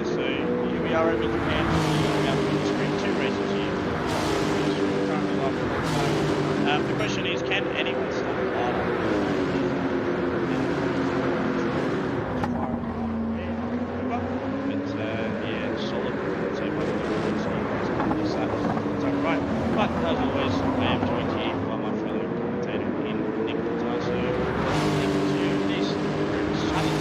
Yeah, so here we are over in Japan. We have two races here. Currently live for the time. The question is, can anyone stop harder? But yeah, solid. So that's right. But as always, I am joined here by my fellow commentator in Nick Patel. So welcome to this sunny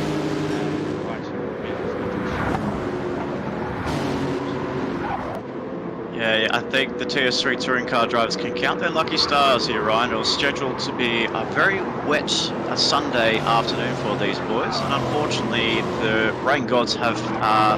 Yeah, I think the TS3 touring car drivers can count their lucky stars here, Ryan. It was scheduled to be a very wet Sunday afternoon for these boys, and unfortunately the rain gods have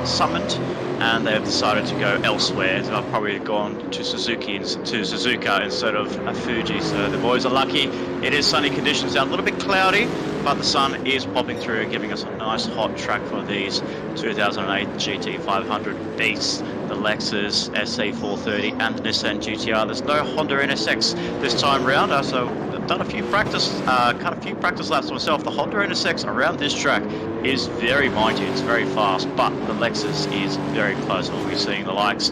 summoned and they have decided to go elsewhere. So I've probably gone to Suzuka instead of Fuji, so the boys are lucky. It is sunny conditions out, a little bit cloudy, but the sun is popping through, giving us a nice hot track for these 2008 GT500 beasts, the Lexus SC430 and the Nissan GTR. There's no Honda NSX this time round, so I've done a few practice laps myself. The Honda NSX around this track is very mighty, it's very fast, but the Lexus is very close. We'll be seeing the likes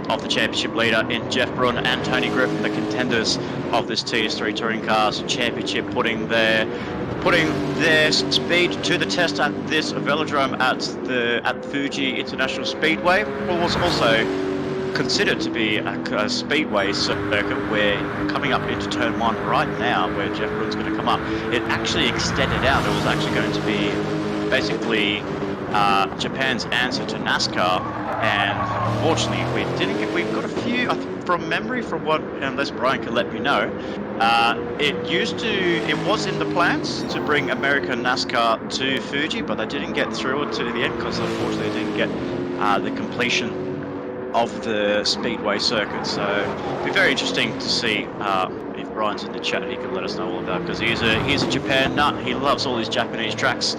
of the championship leader in Jeff Brun and Tony Griffin, the contenders of this TS3 touring cars championship, putting their speed to the test at this velodrome at Fuji International Speedway. What was also considered to be a speedway circuit, where coming up into turn 1 right now, where Jeff Brun's going to come up, it actually extended out. It was actually going to be basically Japan's answer to NASCAR, and unfortunately we've got a few, I think, from memory, from what, unless Brian can let me know, it was in the plans to bring American NASCAR to Fuji, but they didn't get through it to the end because unfortunately they didn't get the completion of the speedway circuit. So it'll be very interesting to see if Brian's in the chat, he can let us know all about it, because he's a Japan nut. He loves all these Japanese tracks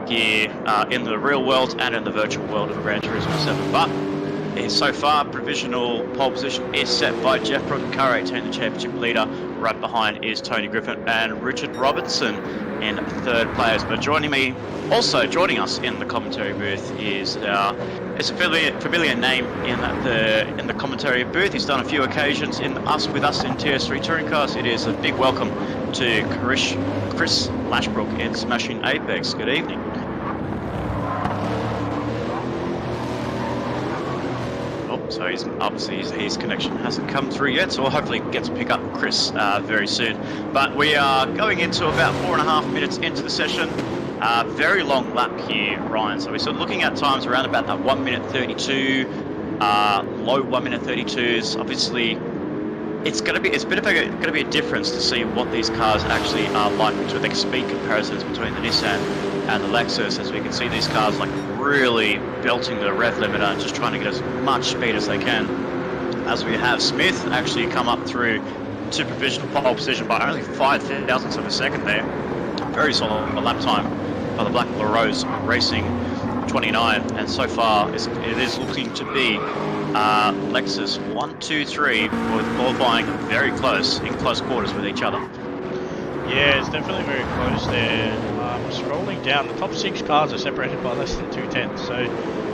here in the real world and in the virtual world of Gran Turismo 7. But so far, provisional pole position is set by Jeff Brun, car 18, the championship leader. Right behind is Tony Griffin and Richard Robertson in third place. But joining us in the commentary booth is it's a familiar name in the commentary booth. He's done a few occasions with us in TS3 touring cars. It is a big welcome to Chris Lashbrook in Smashing Apex. Good evening. So he's obviously his connection hasn't come through yet, so we'll hopefully get to pick up Chris very soon. But we are going into about 4.5 minutes into the session. Very long lap here, Ryan. So we're sort of looking at times around about that 1 minute 32, low 1 minute 32s. Obviously, it's going to be a difference to see what these cars actually are like between the speed comparisons between the Nissan and the Lexus, as we can see these cars like really belting the rev limiter and just trying to get as much speed as they can. As we have Smith actually come up through to provisional pole position by only 5 thousandths of a second there. Very solid lap time by the Black LaRose Racing 29, and so far it is looking to be Lexus 1, 2, 3 with qualifying very close, in close quarters with each other. Yeah, it's definitely very close there. Scrolling down, the top 6 cars are separated by less than 2 tenths, so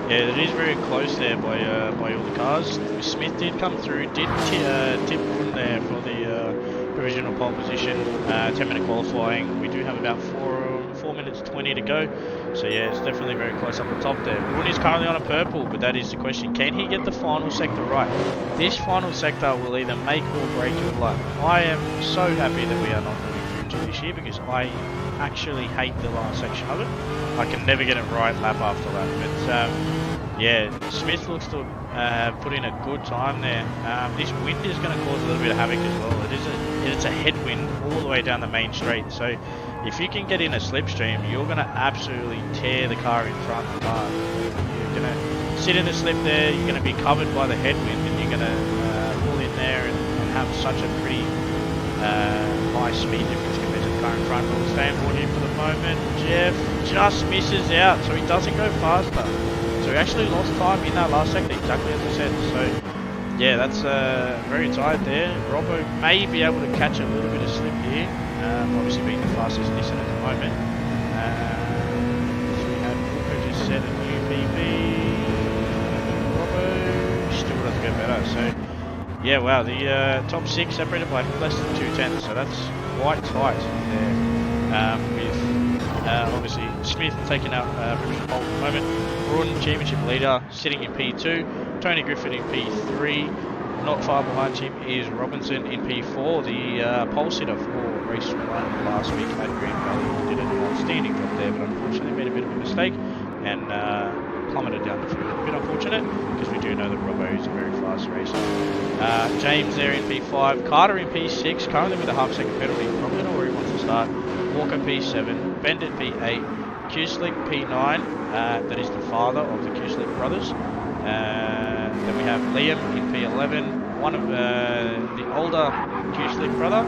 yeah, it is very close there by all the cars. Smith did come through, did tip Brun there for the provisional pole position, 10-minute qualifying. We do have about 4 minutes 20 to go, so yeah, it's definitely very close up the top there. Brun is currently on a purple, but that is the question, can he get the final sector right? This final sector will either make or break your life. I am so happy that we are not doing Fuji this year, because I actually hate the last section of it. I can never get it right lap after lap, but yeah, Smith looks to put in a good time there. This wind is going to cause a little bit of havoc as well. It's a headwind all the way down the main straight, so if you can get in a slipstream, you're going to absolutely tear the car in front apart. You're going to sit in the slip there, you're going to be covered by the headwind, and you're going to pull in there and have such a pretty high speed difference compared to the car in front. We'll stay on board here for the moment. Jeff just misses out, so he doesn't go faster. So he actually lost time in that last sector, exactly as I said. So yeah, that's very tight there. Robbo may be able to catch a little bit of slip here, obviously being the fastest Nissan at the moment. So we have Booker just set a new PB. yeah, wow, the top 6 separated by less than 2 tenths, so that's quite tight there. With obviously Smith taking out provisional pole at the moment. Braun, championship leader, sitting in P2. Tony Griffin in P3. Not far behind him is Robinson in P4, the pole sitter for race 1 last week at Green Valley. Did an outstanding job there, but unfortunately made a bit of a mistake and plummeted down the field. A bit unfortunate because we do know that Robbo is a very fast racer. James there in P5, Carter in P6, currently with a half-second penalty. Probably not where he wants to start. Walker P7, Bendit P8, Q-Slick P9. That is the father of the Q-Slick brothers. Then we have Liam in P11, one of the older Q-Slick brother,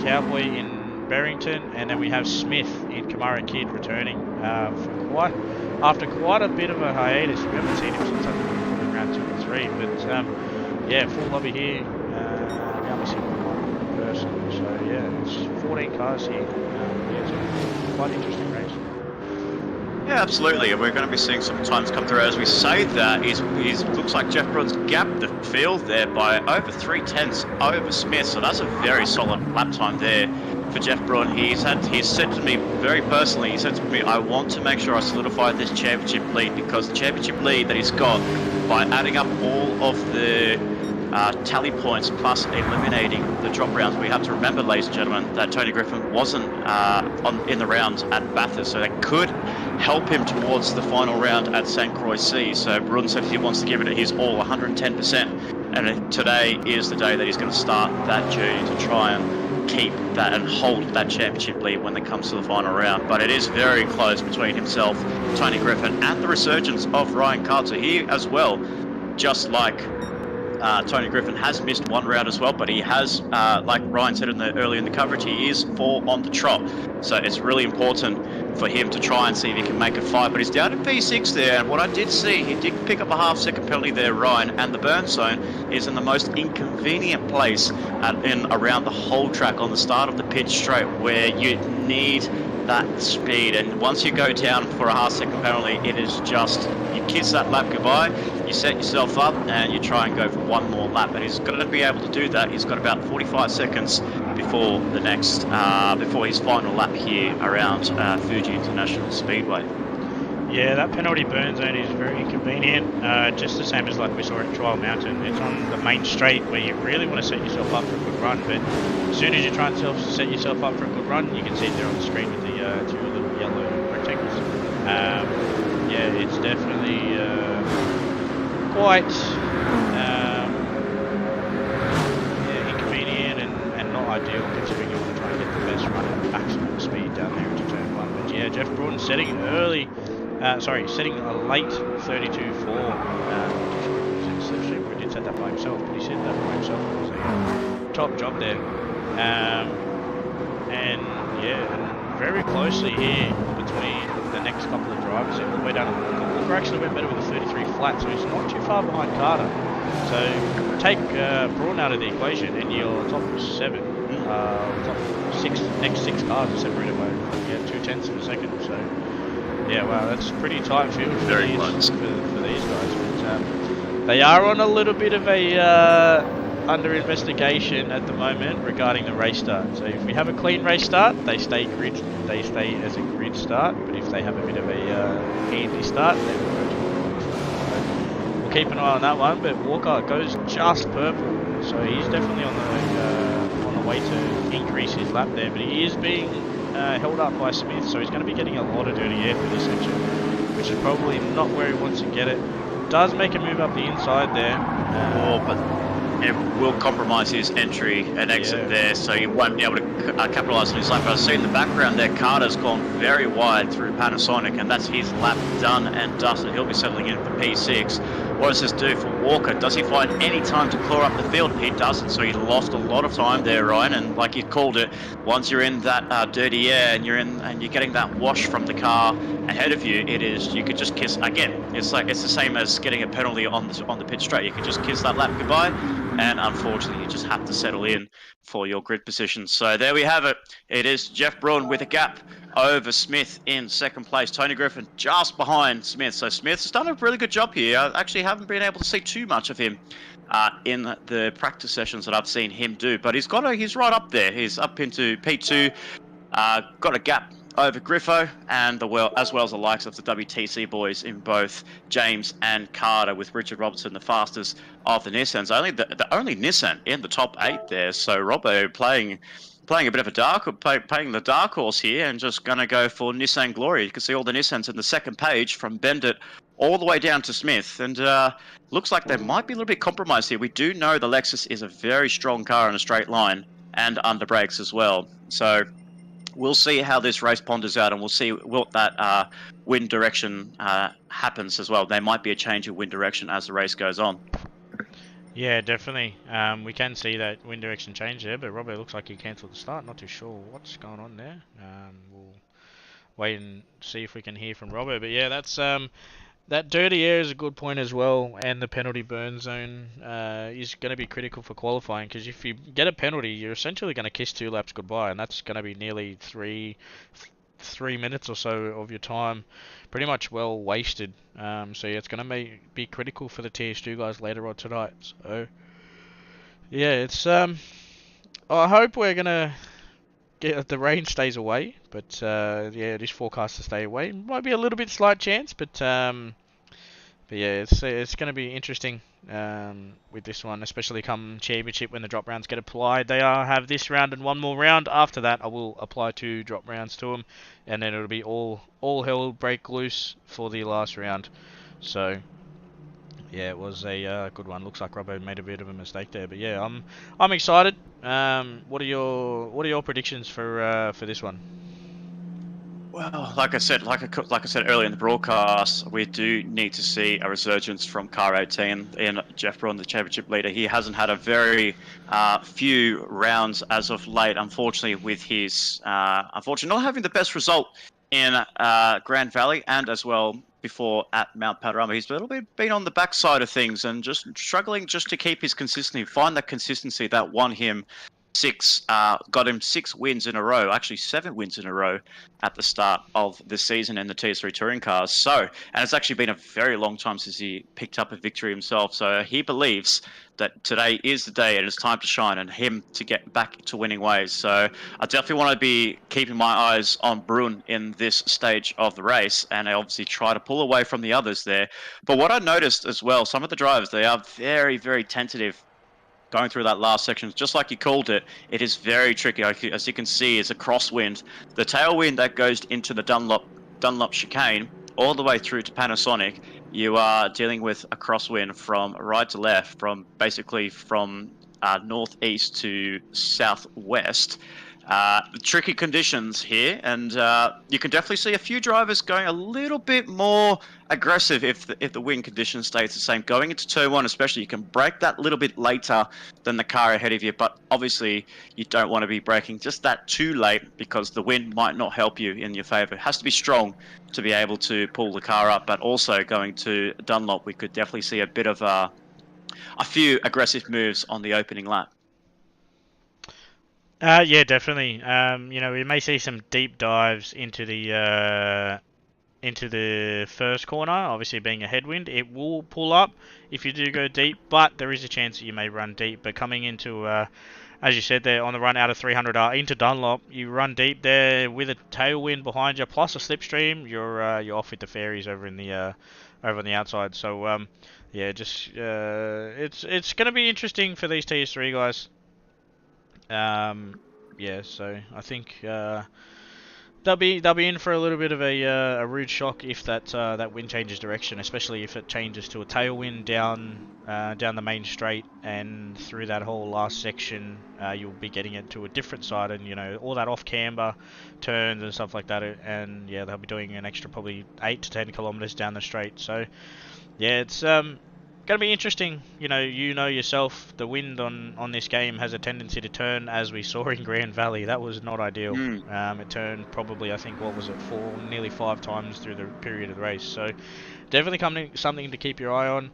Cowboy in Barrington, and then we have Smith in Kamara Kid returning after quite a bit of a hiatus. We haven't seen him since I think in round 2 and 3, but yeah, full lobby here. We only see one person, so yeah, it's 14 cars here. Yeah, it's quite interesting race. Yeah, absolutely. And we're going to be seeing some times come through as we say that. He's looks like Jeff Braun's gapped the field there by over 3 tenths over Smith. So that's a very solid lap time there for Jeff Braun. He's said to me very personally, he said to me, I want to make sure I solidify this championship lead, because the championship lead that he's got by adding up all of the tally points plus eliminating the drop rounds. We have to remember, ladies and gentlemen, that Tony Griffin wasn't in the round at Bathurst, so that could help him towards the final round at St. Croix C. So Braun said he wants to give it his all, 110%, and today is the day that he's going to start that journey to try and keep that and hold that championship lead when it comes to the final round. But it is very close between himself, Tony Griffin, and the resurgence of Ryan Carter here as well, just like Tony Griffin has missed one round as well, but he has, like Ryan said earlier in the coverage, he is 4 on the trot. So it's really important for him to try and see if he can make a 5. But he's down to P6 there, and what I did see, he did pick up a half-second penalty there, Ryan, and the burn zone is in the most inconvenient place in around the whole track on the start of the pitch straight, where you need that speed. And once you go down for a half-second penalty, it is just, you kiss that lap goodbye, you set yourself up, and you try and go for one more lap. And he's going to be able to do that. He's got about 45 seconds before the next, before his final lap here around Fuji International Speedway. Yeah, that penalty burn zone is very inconvenient, just the same as like we saw at Trial Mountain. It's on the main straight where you really want to set yourself up for a good run, but as soon as you try and set yourself up for a good run, you can see it there on the screen with the 2 little yellow rectangles. Yeah, it's definitely quite inconvenient and not ideal, considering you want to try and get the best run at maximum speed down there into turn 1. But yeah, Jeff Braun setting an early. Setting a late 32.4. Slipstream, he did set that by himself, but he set that by himself. So top job there. And yeah, very closely here between the next couple of drivers. All the way down to Walker. Walker actually went better with a 33 flat, so he's not too far behind Carter. So take Braun out of the equation, and your top 7, top 6, next 6 cars are separated by 2 tenths of a second. So. Yeah, wow, that's pretty tight field for these guys. But they are on a little bit of a under investigation at the moment regarding the race start. So if we have a clean race start, they stay as a grid start. But if they have a bit of a handy start, they will go to a start. We'll keep an eye on that one. But Walker goes just purple, so he's definitely on the way to increase his lap there. But he is being held up by Smith, so he's going to be getting a lot of dirty air for this section, which is probably not where he wants to get it. Does make a move up the inside there. But it will compromise his entry and exit there, so he won't be able to capitalise on his lap. But I see in the background there, Carter's gone very wide through Panasonic, and that's his lap done and dusted. He'll be settling in for P6. What does this do for Walker? Does he find any time to claw up the field? He doesn't, so he lost a lot of time there, Ryan. And like you called it, once you're in that dirty air and you're getting that wash from the car ahead of you, you could just kiss again. It's the same as getting a penalty on the pit straight. You could just kiss that lap goodbye, and unfortunately, you just have to settle in for your grid position. So there we have it. It is Jeff Braun with a gap over Smith in second place. Tony Griffin just behind Smith. So Smith's done a really good job here. I actually haven't been able to see too much of him in the practice sessions that I've seen him do, but he's right up there. He's up into P2, got a gap over Griffo, and as well as the likes of the WTC boys in both James and Carter, with Richard Robertson the fastest of the Nissans. Only the only Nissan in the top 8 there. So Robbo playing a bit of a playing the dark horse here, and just going to go for Nissan Glory. You can see all the Nissans in the second page from Bendit all the way down to Smith, and looks like they might be a little bit compromised here. We do know the Lexus is a very strong car in a straight line and under brakes as well. So we'll see how this race ponders out, and we'll see what that wind direction happens as well. There might be a change in wind direction as the race goes on. Yeah, definitely. We can see that wind direction change there, but Robbo looks like he cancelled the start. Not too sure what's going on there. We'll wait and see if we can hear from Robbo. But yeah, that's that dirty air is a good point as well, and the penalty burn zone is going to be critical for qualifying, because if you get a penalty, you're essentially going to kiss 2 laps goodbye, and that's going to be nearly three minutes or so of your time, pretty much well wasted. So yeah, it's going to be critical for the TS2 guys later on tonight. So yeah, it's I hope we're going to get the rain stays away, but yeah, it is forecast to stay away. Might be a little bit slight chance, but yeah, it's going to be interesting with this one, especially come championship when the drop rounds get applied. They have this round and one more round. After that, I will apply 2 drop rounds to them, and then it'll be all hell break loose for the last round. So yeah, it was a good one. Looks like Robbo made a bit of a mistake there, but yeah, I'm excited. What are your predictions for this one? Well, like I said earlier in the broadcast, we do need to see a resurgence from Car 18 in Jeff Braun, the championship leader. He hasn't had a very few rounds as of late, unfortunately, with his unfortunately not having the best result in Grand Valley, and as well before at Mount Panorama. He's a little bit been on the backside of things and just struggling just to keep his consistency, find that consistency that won him got him 6 wins in a row, actually 7 wins in a row at the start of the season in the TS3 touring cars. So, and it's actually been a very long time since he picked up a victory himself. So he believes that today is the day and it's time to shine and him to get back to winning ways. So I definitely want to be keeping my eyes on Bruin in this stage of the race, and I obviously try to pull away from the others there. But what I noticed as well, some of the drivers, they are very, very tentative going through that last section. Just like you called it, it is very tricky. As you can see, it's a crosswind. The tailwind that goes into the Dunlop chicane all the way through to Panasonic, you are dealing with a crosswind from right to left, from basically from northeast to southwest. Tricky conditions here, and you can definitely see a few drivers going a little bit more aggressive if the wind condition stays the same. Going into turn 1 especially, you can brake that little bit later than the car ahead of you, but obviously you don't want to be braking just that too late, because the wind might not help you in your favour. It has to be strong to be able to pull the car up, but also going to Dunlop, we could definitely see a bit of a few aggressive moves on the opening lap. Yeah, definitely. You know, we may see some deep dives into the first corner. Obviously, being a headwind, it will pull up if you do go deep, but there is a chance that you may run deep. But coming into, as you said there, on the run out of 300R into Dunlop, you run deep there with a tailwind behind you, plus a slipstream. You're off with the fairies over in the over on the outside. So yeah, just it's going to be interesting for these TS3 guys. Yeah, so I think they'll be in for a little bit of a rude shock if that wind changes direction, especially if it changes to a tailwind down the main straight, and through that whole last section you'll be getting it to a different side, and you know, all that off camber turns and stuff like that, and yeah, they'll be doing an extra probably 8 to 10 kilometers down the straight. So yeah, it's going to be interesting. You know yourself, the wind on this game has a tendency to turn, as we saw in Grand Valley. That was not ideal. It turned probably, I think, what was it, nearly 5 times through the period of the race. So definitely something to keep your eye on.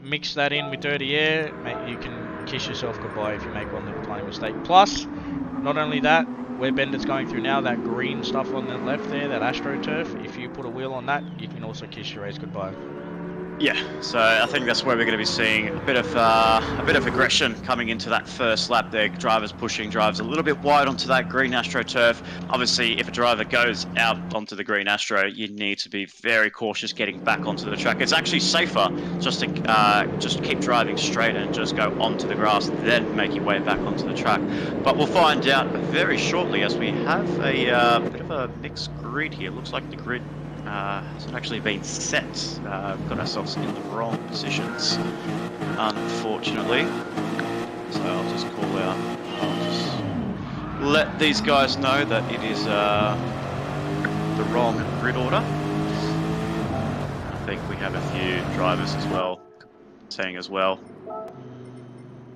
Mix that in with dirty air, you can kiss yourself goodbye if you make one little tiny mistake. Plus, Not only that, where Bendit's going through now, that green stuff on the left there, that AstroTurf, if you put a wheel on that, you can also kiss your race goodbye. Yeah, so I think that's where we're going to be seeing a bit of aggression coming into that first lap there. Drivers pushing drives a little bit wide onto that green AstroTurf. Obviously, if a driver goes out onto the green Astro, you need to be very cautious getting back onto the track. It's actually safer just to just keep driving straight and just go onto the grass, then make your way back onto the track. But we'll find out very shortly as we have a bit of a mixed grid here. Looks like the grid hasn't actually been set. Got ourselves in the wrong positions, unfortunately. So I'll just call out. I'll just let these guys know that it is the wrong grid order. I think we have a few drivers as well saying as well.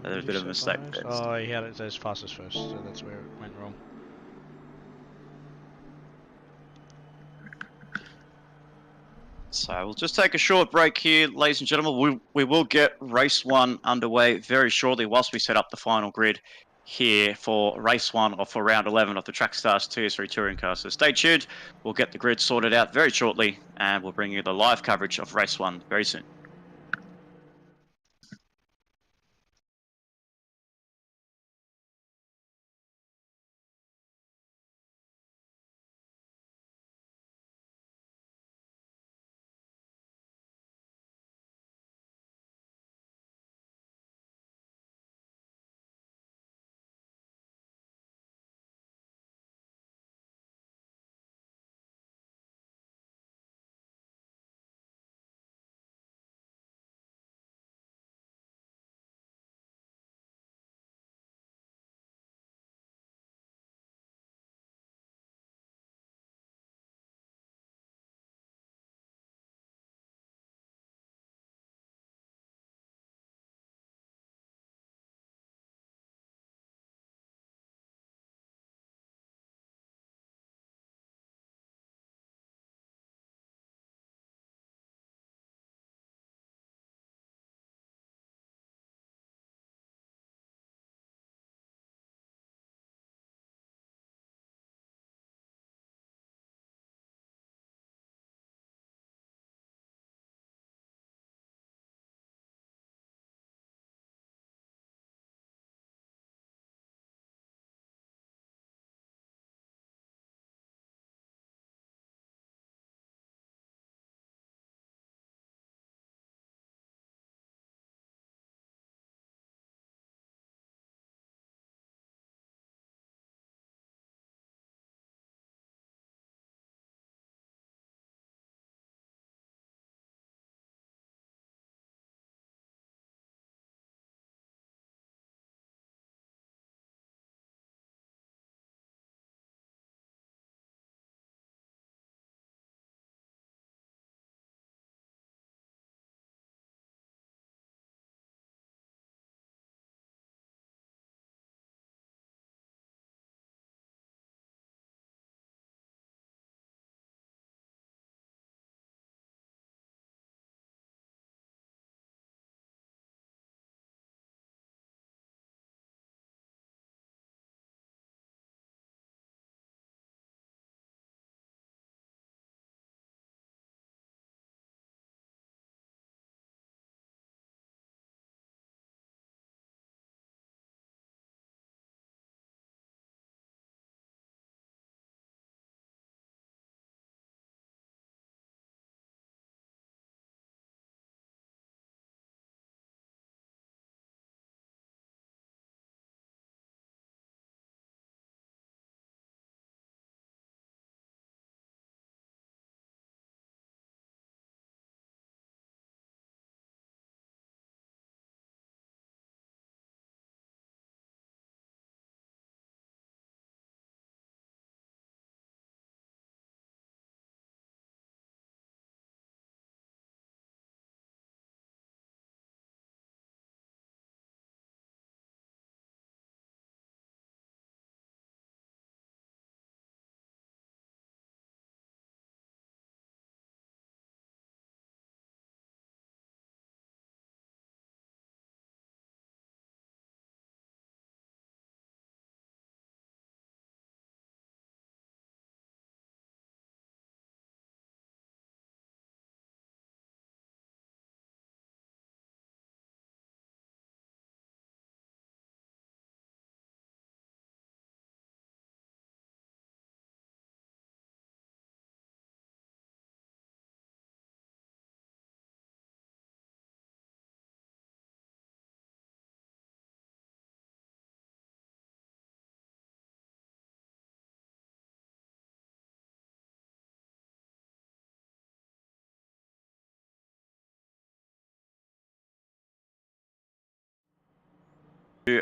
There's a bit of a mistake there. Oh, he had it as fastest first, so that's where it went wrong. So we'll just take a short break here, ladies and gentlemen. We will get race 1 underway very shortly whilst we set up the final grid here for race 1 or for round 11 of the Trackstars TS3 Touring Car. So stay tuned. We'll get the grid sorted out very shortly and we'll bring you the live coverage of race 1 very soon.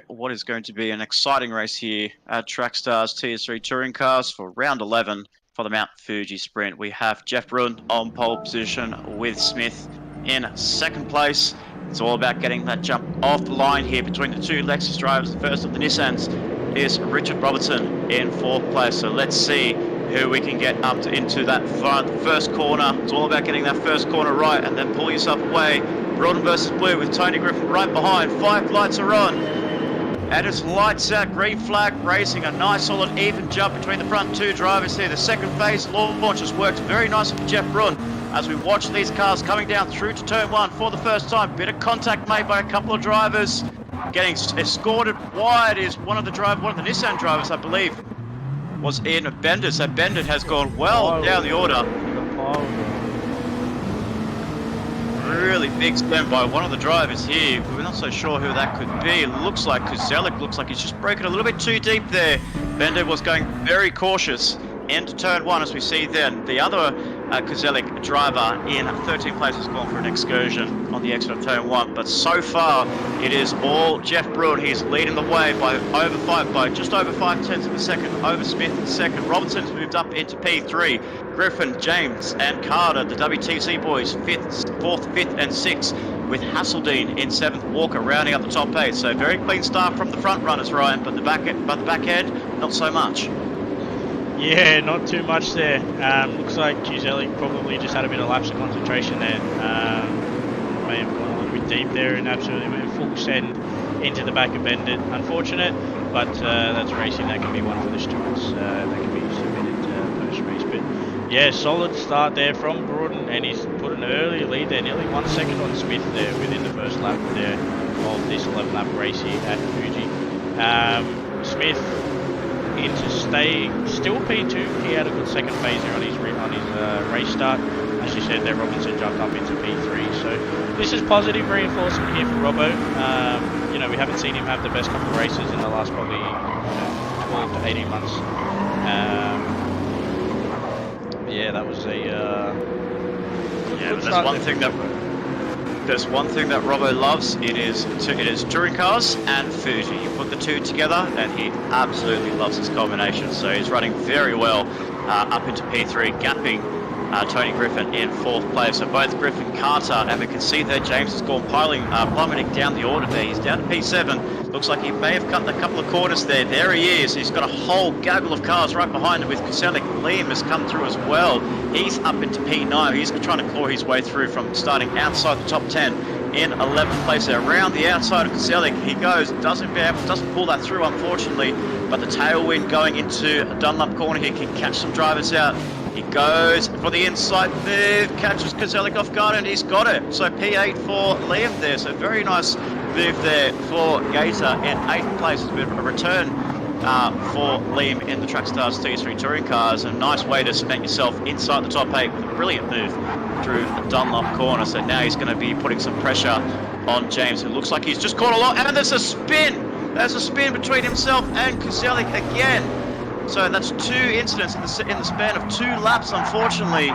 what is going to be an exciting race here at Trackstars TS3 Touring Cars for round 11 for the Mount Fuji Sprint. We have Jeff Brun on pole position with Smith in second place. It's all about getting that jump off the line here between the two Lexus drivers. The first of the Nissans is Richard Robertson in fourth place. So let's see who we can get up into that first corner. It's all about getting that first corner right and then pull yourself away. Broaden versus Blue with Tony Griffin right behind. 5 lights are on. And it's lights out, green flag racing. A nice solid even jump between the front two drivers here. The second phase launch has worked very nicely for Jeff Brun as we watch these cars coming down through to turn one for the first time. Bit of contact made by a couple of drivers. Getting escorted wide is one of the Nissan drivers, I believe, was in Bendit. So Bendit has gone well down the order. Really big spin by one of the drivers here. We're not so sure who that could be. It looks like Kuzelik looks like he's just broken a little bit too deep there. Bendit was going very cautious into turn one, as we see then. The other Kuzelik driver in 13th place has gone for an excursion on the exit of turn one. But so far, it is all Jeff Brun. He's leading the way by just over 5 tenths of a second over Smith in second. Robertson's moved up into P3. Griffin, James, and Carter, the WTC boys, 4th, 5th, and 6th, with Hasseldine in 7th. Walker rounding up the top 8. So very clean start from the front runners, Ryan, but the back end, not so much. Yeah, not too much there. Looks like Kuzelik probably just had a bit of lapse of concentration there. May have gone a little bit deep there and absolutely went full send into the back of Bendit. Unfortunate, but that's racing. That can be one for the stewards. That can be submitted post-race. But yeah, solid start there from Broaden, and he's put an early lead there, nearly 1 second on Smith there within the first lap there of this 11-lap race here at Fuji. Smith into still P2. He had a good second phaser on his race start. As you said there, Robinson jumped up into P3. So this is positive reinforcement here for Robbo. You know, we haven't seen him have the best couple of races in the last probably 12 to 18 months. Yeah, that was a but there's one thing that Robbo loves. It is touring cars and Fuji. You put the two together, and he absolutely loves this combination. So he's running very well up into P3, gapping Tony Griffin in 4th place. So both Griffin, Carter, and we can see that James has gone plummeting down the order there. He's down to P7. Looks like he may have cut a couple of corners there. There he is. He's got a whole gaggle of cars right behind him with Kuzelik. Liam has come through as well. He's up into P9. He's trying to claw his way through from starting outside the top 10 in 11th place there. Around the outside of Kuzelik he goes. Doesn't pull that through, unfortunately. But the tailwind going into a Dunlop corner here can catch some drivers out. He goes for the inside move, catches Kuzelik off guard, and he's got it. So P8 for Liam there. So very nice move there for Gator in 8th place. It's a bit of a return for Liam in the Trackstars TS3 Touring Cars. A nice way to cement yourself inside the top 8 with a brilliant move through the Dunlop corner. So now he's going to be putting some pressure on James, who looks like he's just caught a lot. And there's a spin! There's a spin between himself and Kuzelik again. So that's 2 incidents in the span of 2 laps, unfortunately,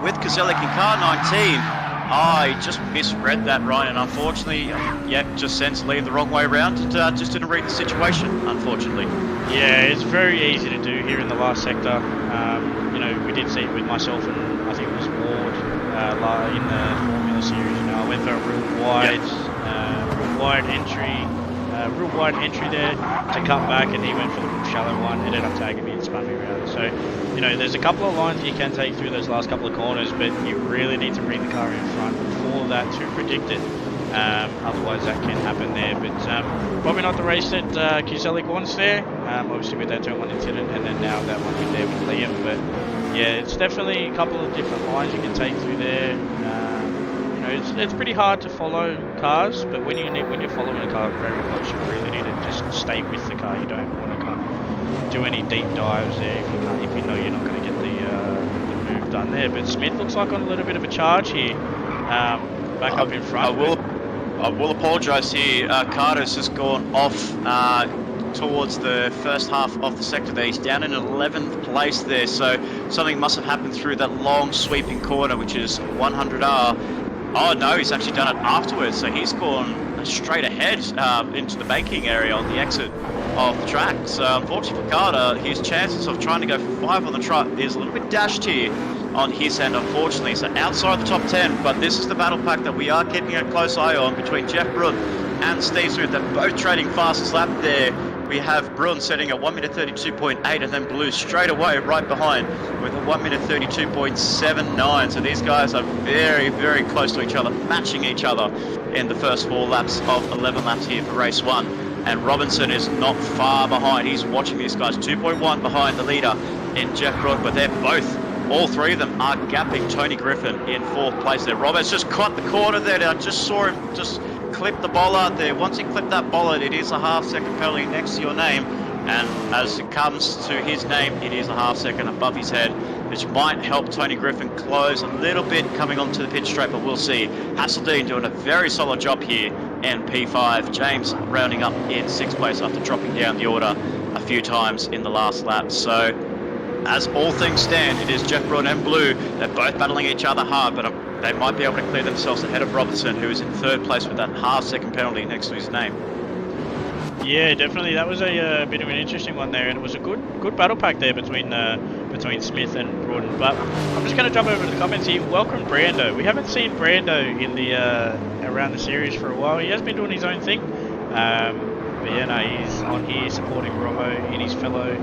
with Kuzelik in car 19. I just misread that, Ryan, and unfortunately, just sent Liam the wrong way around and just didn't read the situation, unfortunately. Yeah, it's very easy to do here in the last sector. You know, we did see it with myself and I think it was Ward in the Formula Series. You know, I went for a real wide entry there to cut back, and he went for the real shallow one. Ended up tagging me and spun me around. So, you know, there's a couple of lines you can take through those last couple of corners, but you really need to bring the car in front for that to predict it. Otherwise, that can happen there. But probably not the race that Kuzelik wants there. Obviously, with that turn 1 incident, and then now that one with there with Liam. But yeah, it's definitely a couple of different lines you can take through there. It's pretty hard to follow cars, but when you're following a car very close, you really need to just stay with the car. You don't want to kind of do any deep dives there if you know you're not going to get the move done there. But Smith looks like on a little bit of a charge here, back up in front. I will apologise here. Carter's just gone off towards the first half of the sector there. He's down in 11th place there, so something must have happened through that long sweeping corner, which is 100R. Oh no, he's actually done it afterwards, so he's gone straight ahead into the banking area on the exit of the track. So unfortunately for Carter, his chances of trying to go for 5 on the track is a little bit dashed here on his end, unfortunately. So outside the top 10, but this is the battle pack that we are keeping a close eye on between Jeff Brun and Steve Smith. They're both trading fastest lap there. We have Brun setting a 1 minute 32.8, and then Blue straight away right behind with a 1 minute 32.79. So these guys are very, very close to each other, matching each other in the first 4 laps of 11 laps here for race 1. And Robinson is not far behind. He's watching these guys, 2.1 behind the leader in Jeff Brun, but they're both, all 3 of them are gapping Tony Griffin in 4th place there. Roberts just caught the corner there. I just saw him just clip the bollard there. Once he clipped that bollard, it is a half-second penalty next to your name, and as it comes to his name, it is a half-second above his head, which might help Tony Griffin close a little bit coming onto the pit straight, but we'll see. Haseldine doing a very solid job here in P5. James rounding up in 6th place after dropping down the order a few times in the last lap. So as all things stand, it is Jeff Brun and Blue. They're both battling each other hard, but they might be able to clear themselves ahead of Robinson, who is in 3rd place with that half-second penalty next to his name. Yeah, definitely. That was a bit of an interesting one there, and it was a good battle pack there between Smith and Brun. But I'm just going to jump over to the comments here. Welcome Brando. We haven't seen Brando in the around the series for a while. He has been doing his own thing, but yeah, no, he's on here supporting Robbo in his fellow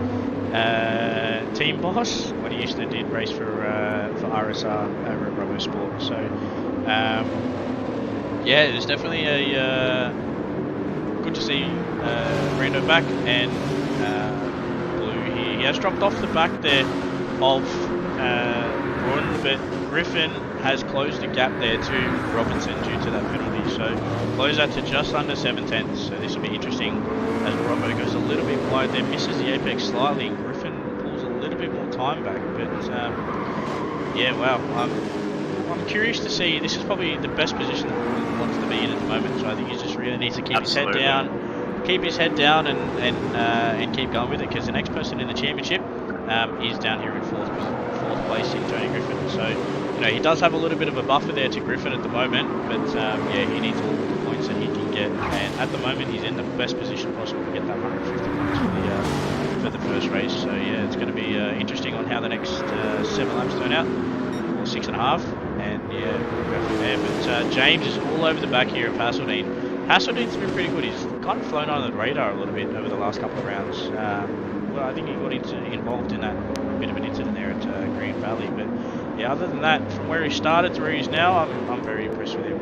team boss when he used to did race for RSR over at Robo Sport. So yeah, there's definitely a good to see Brando back, and Blue here. He has dropped off the back there of Brun, but Griffin has closed the gap there to Robinson due to that penalty. So close that to just under 7/10. So this will be interesting as Robbo goes a little bit wide there, misses the apex slightly, and Griffin pulls a little bit more time back. But yeah, wow. I'm curious to see. This is probably the best position that Brun wants to be in at the moment. So I think he just really needs to keep his head down, and keep going with it, because the next person in the championship is down here in fourth place in Tony Griffin. So you know, he does have a little bit of a buffer there to Griffin at the moment, but yeah, he needs all the points that he can get, and at the moment he's in the best position possible to get that 150 points for the first race. So yeah, it's going to be interesting on how the next 7 laps turn out, or 6.5, and yeah, we'll go from there. But James is all over the back here of Haseldine. Haseldine's been pretty good. He's kind of flown under the radar a little bit over the last couple of rounds. Well, I think he got involved in that bit of an incident there at Green Valley, but yeah, other than that, from where he started to where he is now, I'm very impressed with him.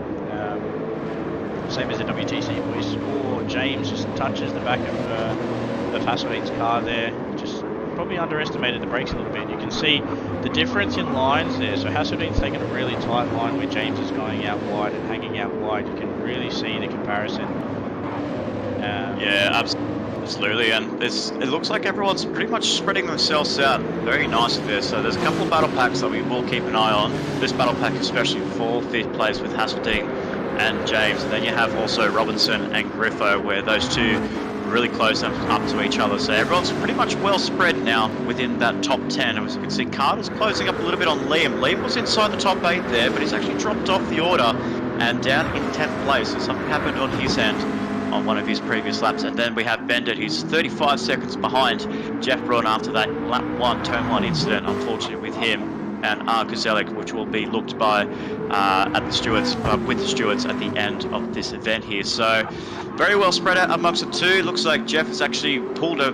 Same as the WTC boys. Or James just touches the back of Haseldine's car there. Just probably underestimated the brakes a little bit. You can see the difference in lines there. So Haseldine's taken a really tight line where James is going out wide and hanging out wide. You can really see the comparison. Yeah, absolutely, and it looks like everyone's pretty much spreading themselves out very nicely there. So there's a couple of battle packs that we will keep an eye on. This battle pack especially for 5th place with Haseldine and James, and then you have also Robinson and Griffo, where those two really close up to each other. So everyone's pretty much well spread now within that top 10. And as you can see, Carter's closing up a little bit on Liam. Liam was inside the top 8 there, but he's actually dropped off the order and down in 10th place. So something happened on his end on one of his previous laps. And then we have Bendit, who's 35 seconds behind Jeff Brun after that lap 1, turn 1 incident, unfortunately, with him and Kozelik, which will be looked by at the stewards, with the stewards at the end of this event here. So very well spread out amongst the two. Looks like Jeff has actually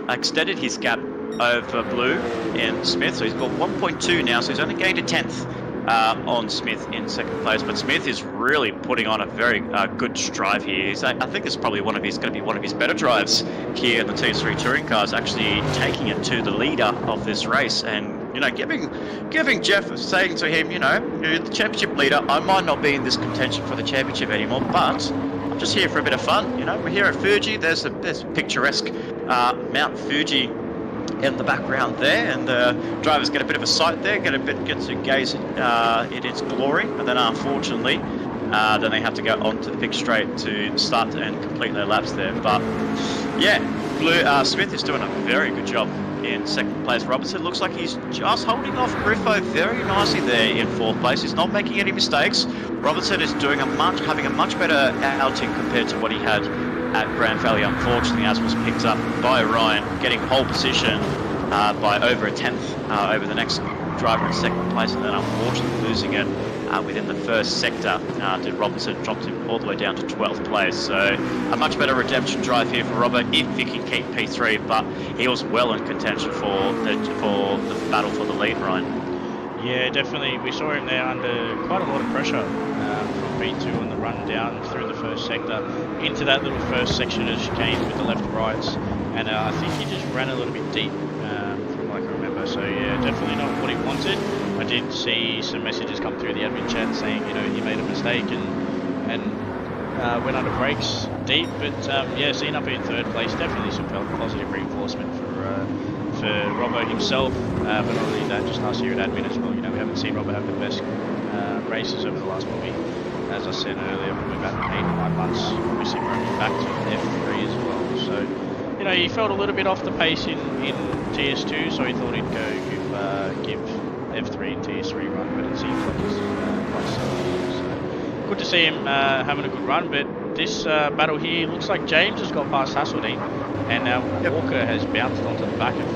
extended his gap over Blue and Smith, so he's got 1.2 now, so he's only gained a 10th on Smith in 2nd place. But Smith is really putting on a very good drive here. I think it's probably going to be one of his better drives here in the TS3 touring cars, actually taking it to the leader of this race, and you know, giving Jeff, saying to him, you know, you're the championship leader. I might not be in this contention for the championship anymore, but I'm just here for a bit of fun. You know, we're here at Fuji. There's picturesque Mount Fuji in the background there, and the drivers get a bit of a sight there, get to gaze at its glory, and then unfortunately, then they have to go onto the pit straight to start and complete their laps there. But yeah, Smith is doing a very good job in second place. Robertson looks like he's just holding off Griffo very nicely there in fourth place. He's not making any mistakes. Robertson is doing having a much better outing compared to what he had at Grand Valley, unfortunately, as was picked up by Ryan, getting pole position by over a tenth over the next driver in second place, and then unfortunately losing it within the first sector. Robertson dropped him all the way down to 12th place. So a much better redemption drive here for Robert if he can keep P3, but he was well in contention for the battle for the lead, Ryan. Yeah, definitely. We saw him there under quite a lot of pressure from P2 on the run down through the first sector into that little first section of chicane with the left rights, and I think he just ran a little bit deep from what I can remember. So yeah, definitely not what he wanted. I did see some messages come through the admin chat saying, you know, he made a mistake and went under brakes deep, but yeah, seeing up in third place, definitely some positive reinforcement for Robbo himself, but not only that, just us here at admin as well. You know, we haven't seen Robbo have the best races over the last probably, as I said earlier, probably about 8 or 9 months. Obviously we're only back to F3 as well, so you know, he felt a little bit off the pace in TS2, so he thought he'd go give F3 and TS3 run, but it seems like he's quite solid. So good to see him having a good run, but this battle here looks like James has got past Hasseldine, and now Walker has bounced onto the back of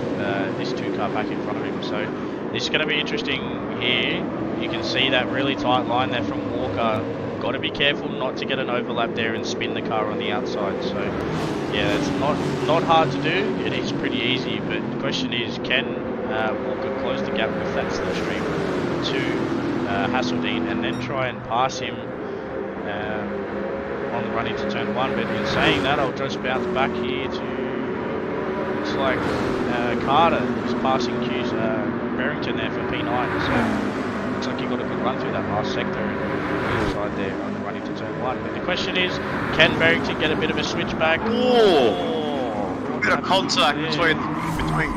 this 2-car back in front of him. So this is going to be interesting here. You can see that really tight line there from Walker. Got to be careful not to get an overlap there and spin the car on the outside. So yeah, it's not hard to do. It is pretty easy, but the question is, can Walker close the gap with that slipstream to Hasseldine and then try and pass him on the run into turn 1? But in saying that, I'll just bounce back here to, looks like Carter is passing Q's Barrington there for P9, so looks like he got a good run through that last sector and inside there on the run into turn 1. But the question is, can Barrington get a bit of a switch back? Oh, a bit of contact between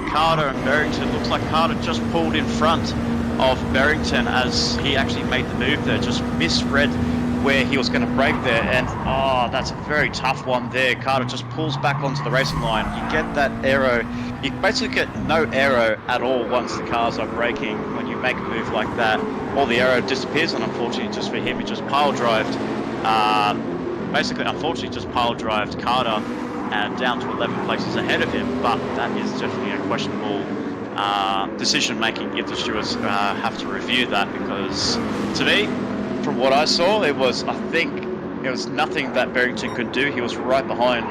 Carter and Barrington. Looks like Carter just pulled in front of Barrington as he actually made the move there, just misread where he was going to brake there, and that's a very tough one there. Carter just pulls back onto the racing line. You get that aero, you basically get no aero at all once the cars are braking. When you make a move like that, all the aero disappears, and unfortunately just for him, he just pile-drived, unfortunately just pile-drived Carter and down to 11 places ahead of him, but that is definitely a questionable decision making if the stewards have to review that, because to me, from what I saw, I think it was nothing that Barrington could do. He was right behind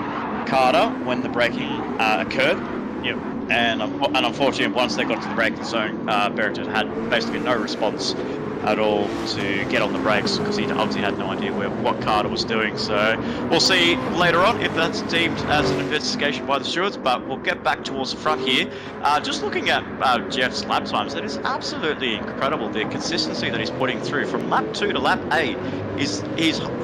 Carter when the braking occurred. Yep. And unfortunately, once they got to the braking zone, Barrington had basically no response at all to get on the brakes, because he obviously had no idea what Carter was doing. So we'll see later on if that's deemed as an investigation by the stewards, but we'll get back towards the front here. Just looking at Jeff's lap times, it is absolutely incredible, the consistency that he's putting through from lap 2 to lap 8. His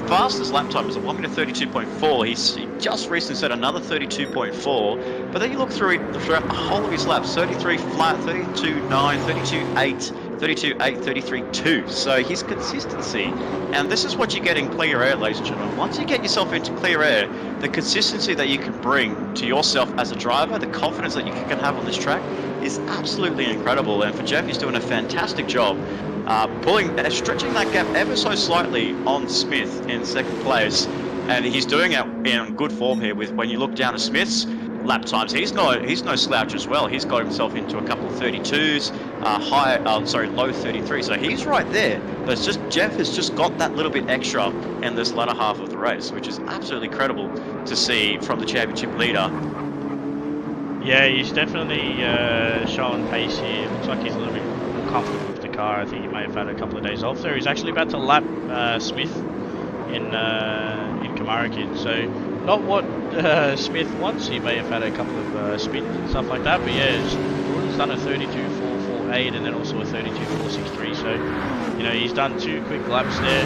fastest lap time is a 1 minute 32.4. He just recently set another 32.4, but then you look throughout the whole of his laps: 33 flat, 32.9, 32.8, 32.8, 33.2. So his consistency, and this is what you get in clear air, ladies and gentlemen. Once you get yourself into clear air, the consistency that you can bring to yourself as a driver, the confidence that you can have on this track, is absolutely incredible. And for Jeff, he's doing a fantastic job stretching that gap ever so slightly on Smith in second place, and he's doing it in good form here. With when you look down at Smith's lap times, he's no slouch as well. He's got himself into a couple of 32s, low 33. So he's right there. But it's just Jeff has just got that little bit extra in this latter half of the race, which is absolutely incredible to see from the championship leader. Yeah, he's definitely showing pace here. Looks like he's a little bit more comfortable with the car. I think he may have had a couple of days off there. He's actually about to lap Smith in Kamarakin. So not what Smith wants. He may have had a couple of spins and stuff like that. But yeah, Gordon's done a 32.448 and then also a 32.463. So you know, he's done 2 quick laps there.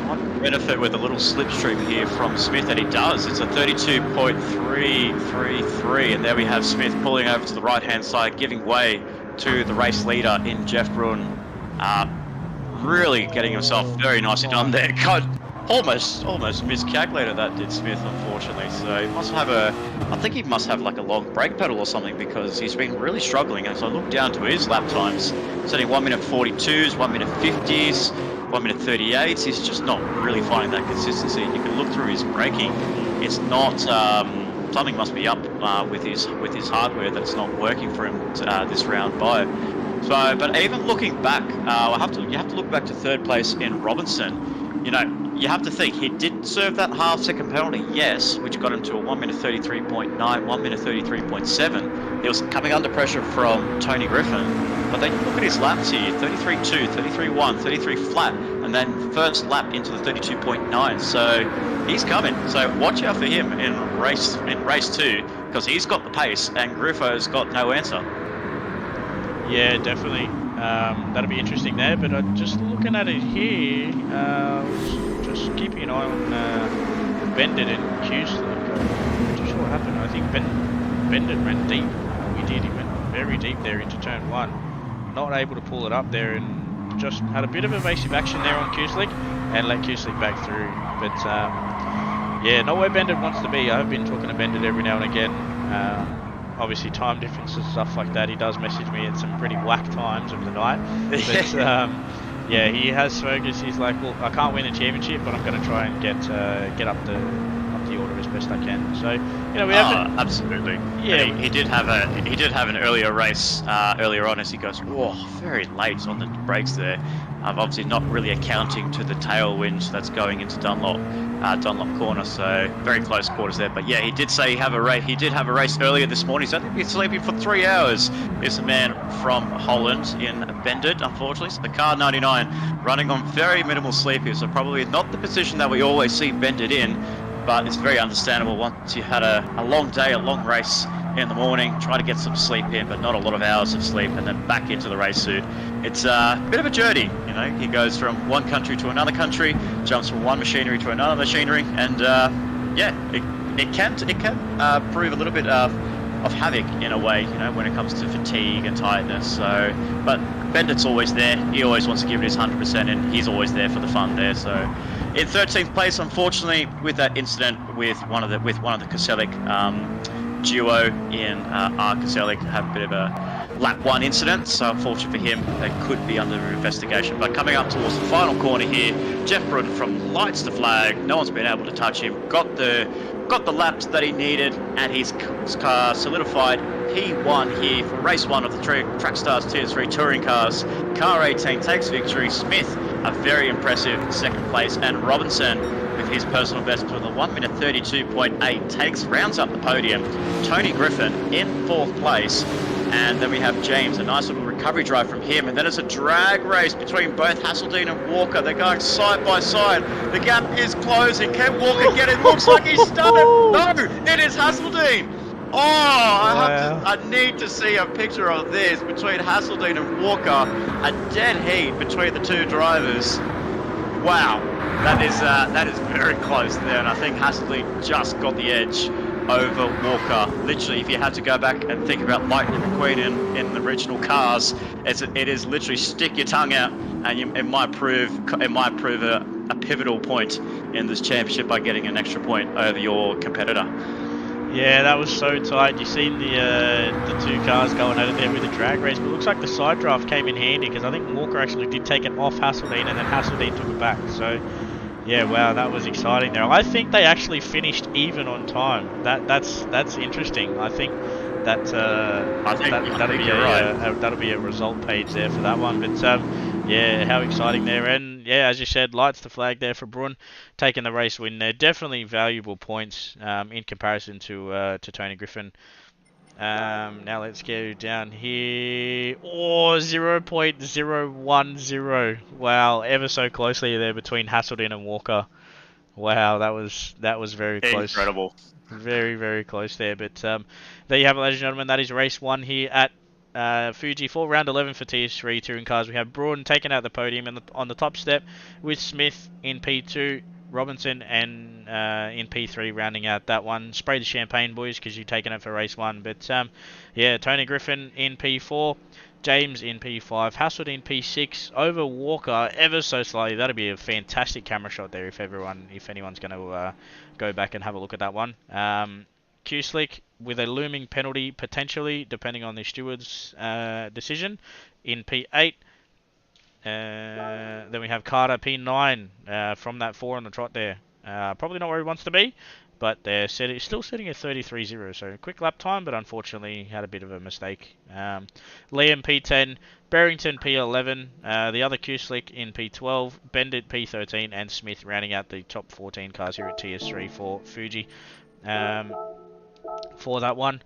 One benefit with a little slipstream here from Smith that he does, it's a 32.333, and there we have Smith pulling over to the right hand side, giving way to the race leader in Jeff Bruin. Really getting himself very nicely done there. God, almost miscalculated that, did Smith, unfortunately. So he must have I think he must have like a long brake pedal or something, because he's been really struggling. As I look down to his lap times, it's only 1 minute 42s, 1 minute 50s, 1 minute 38s. He's just not really finding that consistency. You can look through his braking. It's not, something must be up with his hardware that's not working for him this round by. So, but even looking back, you have to look back to third place in Robinson. You know, you have to think, he did serve that half-second penalty, yes, which got him to a 1 minute 33.9, 1 minute 33.7. He was coming under pressure from Tony Griffin. But then you look at his laps here, 33.2, 33.1, 33 flat, and then first lap into the 32.9. So he's coming. So watch out for him in race 2, because he's got the pace and Griffo's got no answer. Yeah, definitely. That'll be interesting there, but just looking at it here, just keeping an eye on Bendit and Cusick. I'm not too sure what happened. I think Bendit ran deep. He went very deep there into turn 1. Not able to pull it up there, and just had a bit of evasive action there on Cusick and let Cusick back through. But yeah, not where Bendit wants to be. I've been talking to Bendit every now and again. Obviously time differences, stuff like that. He does message me at some pretty whack times of the night. But yeah, he has focused. He's like, well, I can't win a championship, but I'm going to try and get up the order as best I can. So, you know, we have absolutely. Yeah, he did have an earlier race earlier on, as he goes, whoa, very late on the brakes there. Obviously not really accounting to the tailwind that's going into Dunlop corner, so very close quarters there. But yeah, he did say he did have a race earlier this morning. He's only been sleeping for 3 hours. Is a man from Holland in Bendit, unfortunately. So the car 99 running on very minimal sleep here, so probably not the position that we always see Bendit in, but it's very understandable once you had a long day, a long race in the morning, try to get some sleep in, but not a lot of hours of sleep, and then back into the race suit. It's a bit of a journey, you know. He goes from one country to another country, jumps from one machinery to another machinery, and yeah, it can prove a little bit of havoc in a way, you know, when it comes to fatigue and tiredness. So, but Bendit's always there. He always wants to give it his 100%, and he's always there for the fun there. So, in 13th place, unfortunately, with that incident with one of the Koselik duo in Koselik, had a bit of a lap 1 incident, so unfortunately for him, that could be under investigation. But coming up towards the final corner here, Jeff Brun from lights to flag, no one's been able to touch him, got the laps that he needed, and his car solidified P1 here for race 1 of the Trackstars TS3 touring cars. Car 18 takes victory. Smith, a very impressive second place, and Robinson, with his personal best with a 1 minute 32.8, rounds up the podium. Tony Griffin in 4th place, and then we have James, a nice little recovery drive from him, and then it's a drag race between both Hasseldine and Walker. They're going side by side. The gap is closing. Can Walker get it? Looks like he's done it. No, it is Hasseldine. Oh, I need to see a picture of this between Hasseldine and Walker. A dead heat between the two drivers. Wow, that is very close there, and I think Hasseldine just got the edge over Walker. Literally, if you had to go back and think about Lightning McQueen in the original cars, it is literally stick your tongue out, and it might prove a pivotal point in this championship by getting an extra point over your competitor. Yeah, that was so tight. You seen the two cars going at it there with the drag race, but it looks like the side draft came in handy, because I think Walker actually did take it off Hasseldine, and then Hasseldine took it back. So yeah, wow, that was exciting there. I think they actually finished even on time. That's interesting. I think that'll be a result page there for that one. But yeah, how exciting there. And yeah, as you said, lights the flag there for Brun, taking the race win there. Definitely valuable points in comparison to Tony Griffin. Now let's go down here. Oh, 0.010. Wow, ever so closely there between Hasseldine and Walker. Wow, that was very close. Incredible. Very, very close there. But there you have it, ladies and gentlemen. That is race 1 here at Fuji for round 11 for TS3 touring cars. We have Braun taking out the podium on the top step with Smith in P2, Robinson and in P3 rounding out that one. Spray the champagne, boys, because you've taken it for race 1. But yeah, Tony Griffin in P4, James in P5, Hassel in P6, over Walker ever so slightly. That'd be a fantastic camera shot there if anyone's going to go back and have a look at that one. Q-Slick with a looming penalty potentially, depending on the steward's decision, in P8. Then we have Carter P9 from that 4 on the trot there. Probably not where he wants to be, but they're still sitting at 33.0. So quick lap time, but unfortunately had a bit of a mistake. Liam P10, Barrington P11, the other Q-Slick in P12, Bendit P13, and Smith rounding out the top 14 cars here at TS3 for Fuji for that one.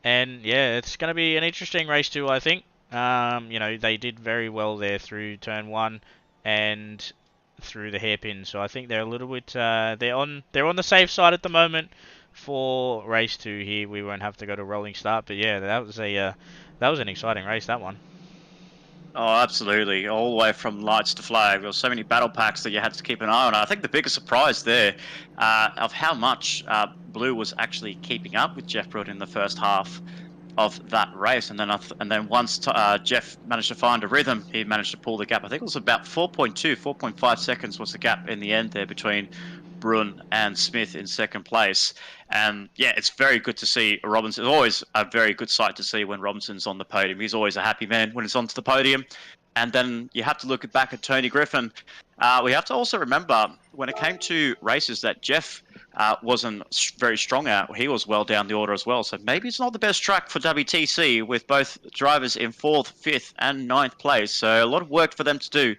And yeah, it's going to be an interesting race too, I think. They did very well there through turn 1 and through the hairpin, so I think they're a little bit they're on the safe side at the moment for race 2 here. We won't have to go to rolling start, but yeah, that was an exciting race, that one. Oh, absolutely. All the way from lights to flag. There were so many battle packs that you had to keep an eye on. I think the biggest surprise there of how much Blue was actually keeping up with Jeff Pruitt in the first half of that race, and then once Jeff managed to find a rhythm, he managed to pull the gap. I think it was about 4.5 seconds was the gap in the end there between Brun and Smith in second place. And yeah, it's very good to see Robinson. It's always a very good sight to see when Robinson's on the podium. He's always a happy man when he's onto the podium. And then you have to look back at Tony Griffin. We have to also remember when it came to races that Jeff wasn't very strong at. He was well down the order as well. So maybe it's not the best track for WTC with both drivers in 4th, 5th, and 9th place. So a lot of work for them to do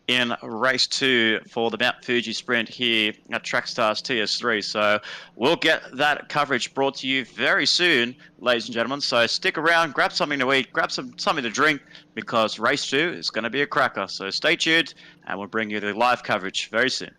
in race 2 for the Mount Fuji Sprint here at Trackstars TS3. So we'll get that coverage brought to you very soon, ladies and gentlemen. So stick around, grab something to eat, grab something to drink, because race 2 is going to be a cracker. So stay tuned, and we'll bring you the live coverage very soon.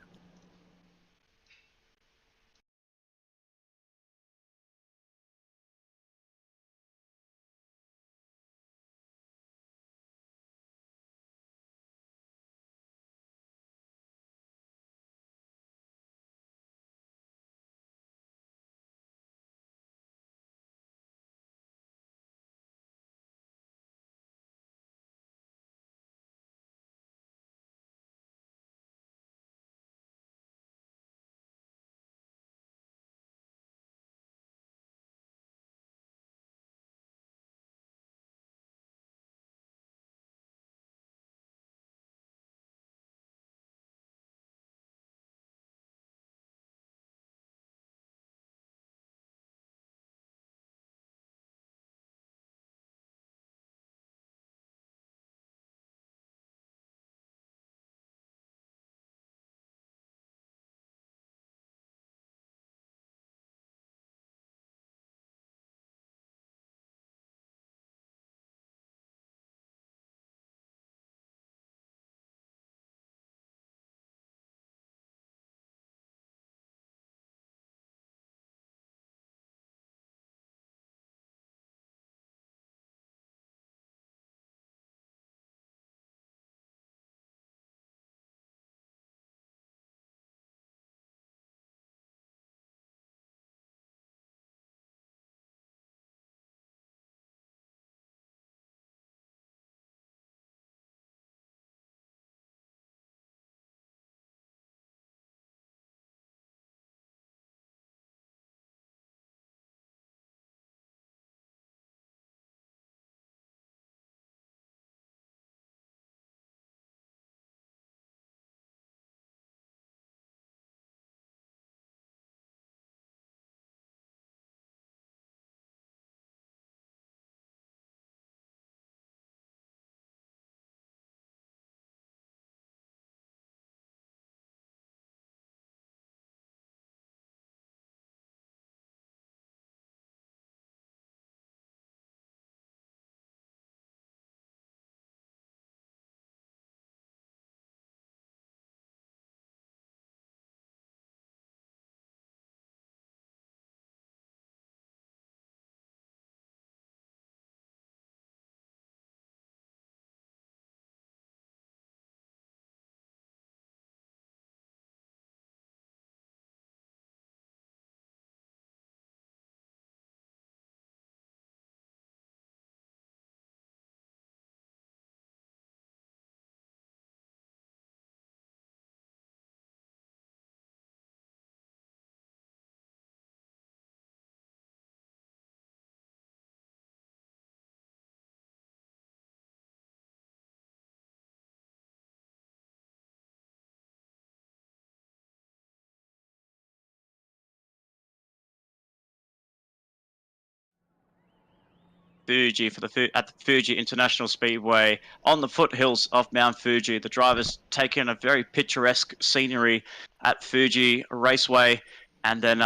Fuji at the Fuji International Speedway on the foothills of Mount Fuji. The drivers take in a very picturesque scenery at Fuji Raceway, and then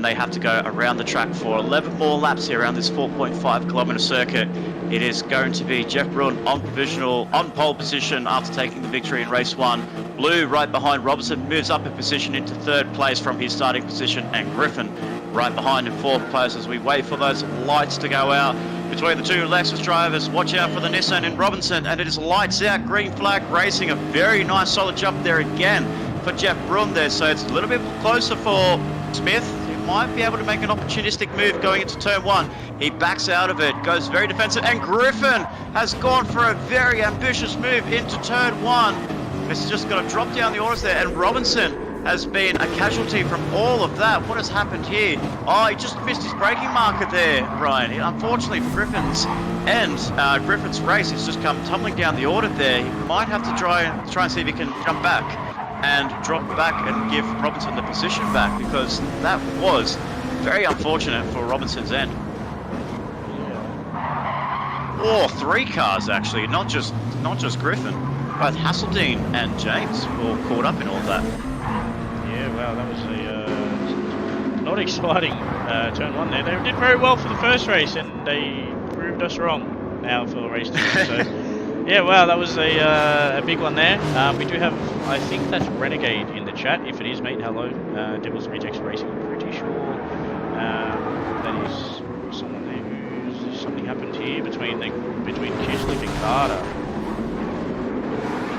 they have to go around the track for 11 more laps here around this 4.5-kilometer circuit. It is going to be Jeff Bruin on pole position after taking the victory in race 1. Blue right behind Robertson moves up a position into 3rd place from his starting position, and Griffin right behind in 4th place as we wait for those lights to go out between the two Lexus drivers. Watch out for the Nissan in Robinson, and it is lights out, green flag racing. A very nice solid jump there again for Jeff Bruin there, so it's a little bit closer for Smith. He might be able to make an opportunistic move going into turn 1. He backs out of it, goes very defensive, and Griffin has gone for a very ambitious move into turn 1. It's just going to drop down the orders there, and Robinson has been a casualty from all of that. What has happened here? Oh, he just missed his braking marker there, Brian. Unfortunately for Griffin's end, Griffin's race has just come tumbling down the order there. He might have to try and see if he can jump back and drop back and give Robinson the position back, because that was very unfortunate for Robinson's end. Oh, 3 cars actually, not just Griffin. Both Hasseldine and James were all caught up in all that. Wow, that was a not exciting turn 1 there. They did very well for the first race, and they proved us wrong now for race 2. So, yeah, wow, that was a big one there. We do have, I think that's Renegade in the chat. If it is, mate, hello. Devil's Rejects Racing, pretty sure that is someone there who's something happened here between Kislev and Carter.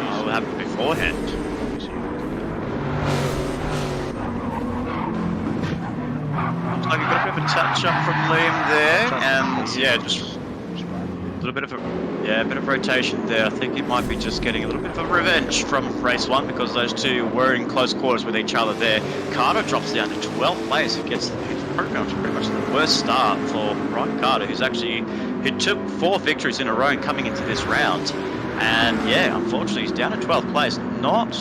Oh, what happened beforehand? Like you got a bit of a touch up from Liam there, and yeah, just a little bit of a rotation there. I think it might be just getting a little bit of a revenge from race 1, because those two were in close quarters with each other there. Carter drops down to 12th place. He gets pretty much the worst start for Ryan Carter, who took 4 victories in a row coming into this round, and yeah, unfortunately he's down to 12th place. Not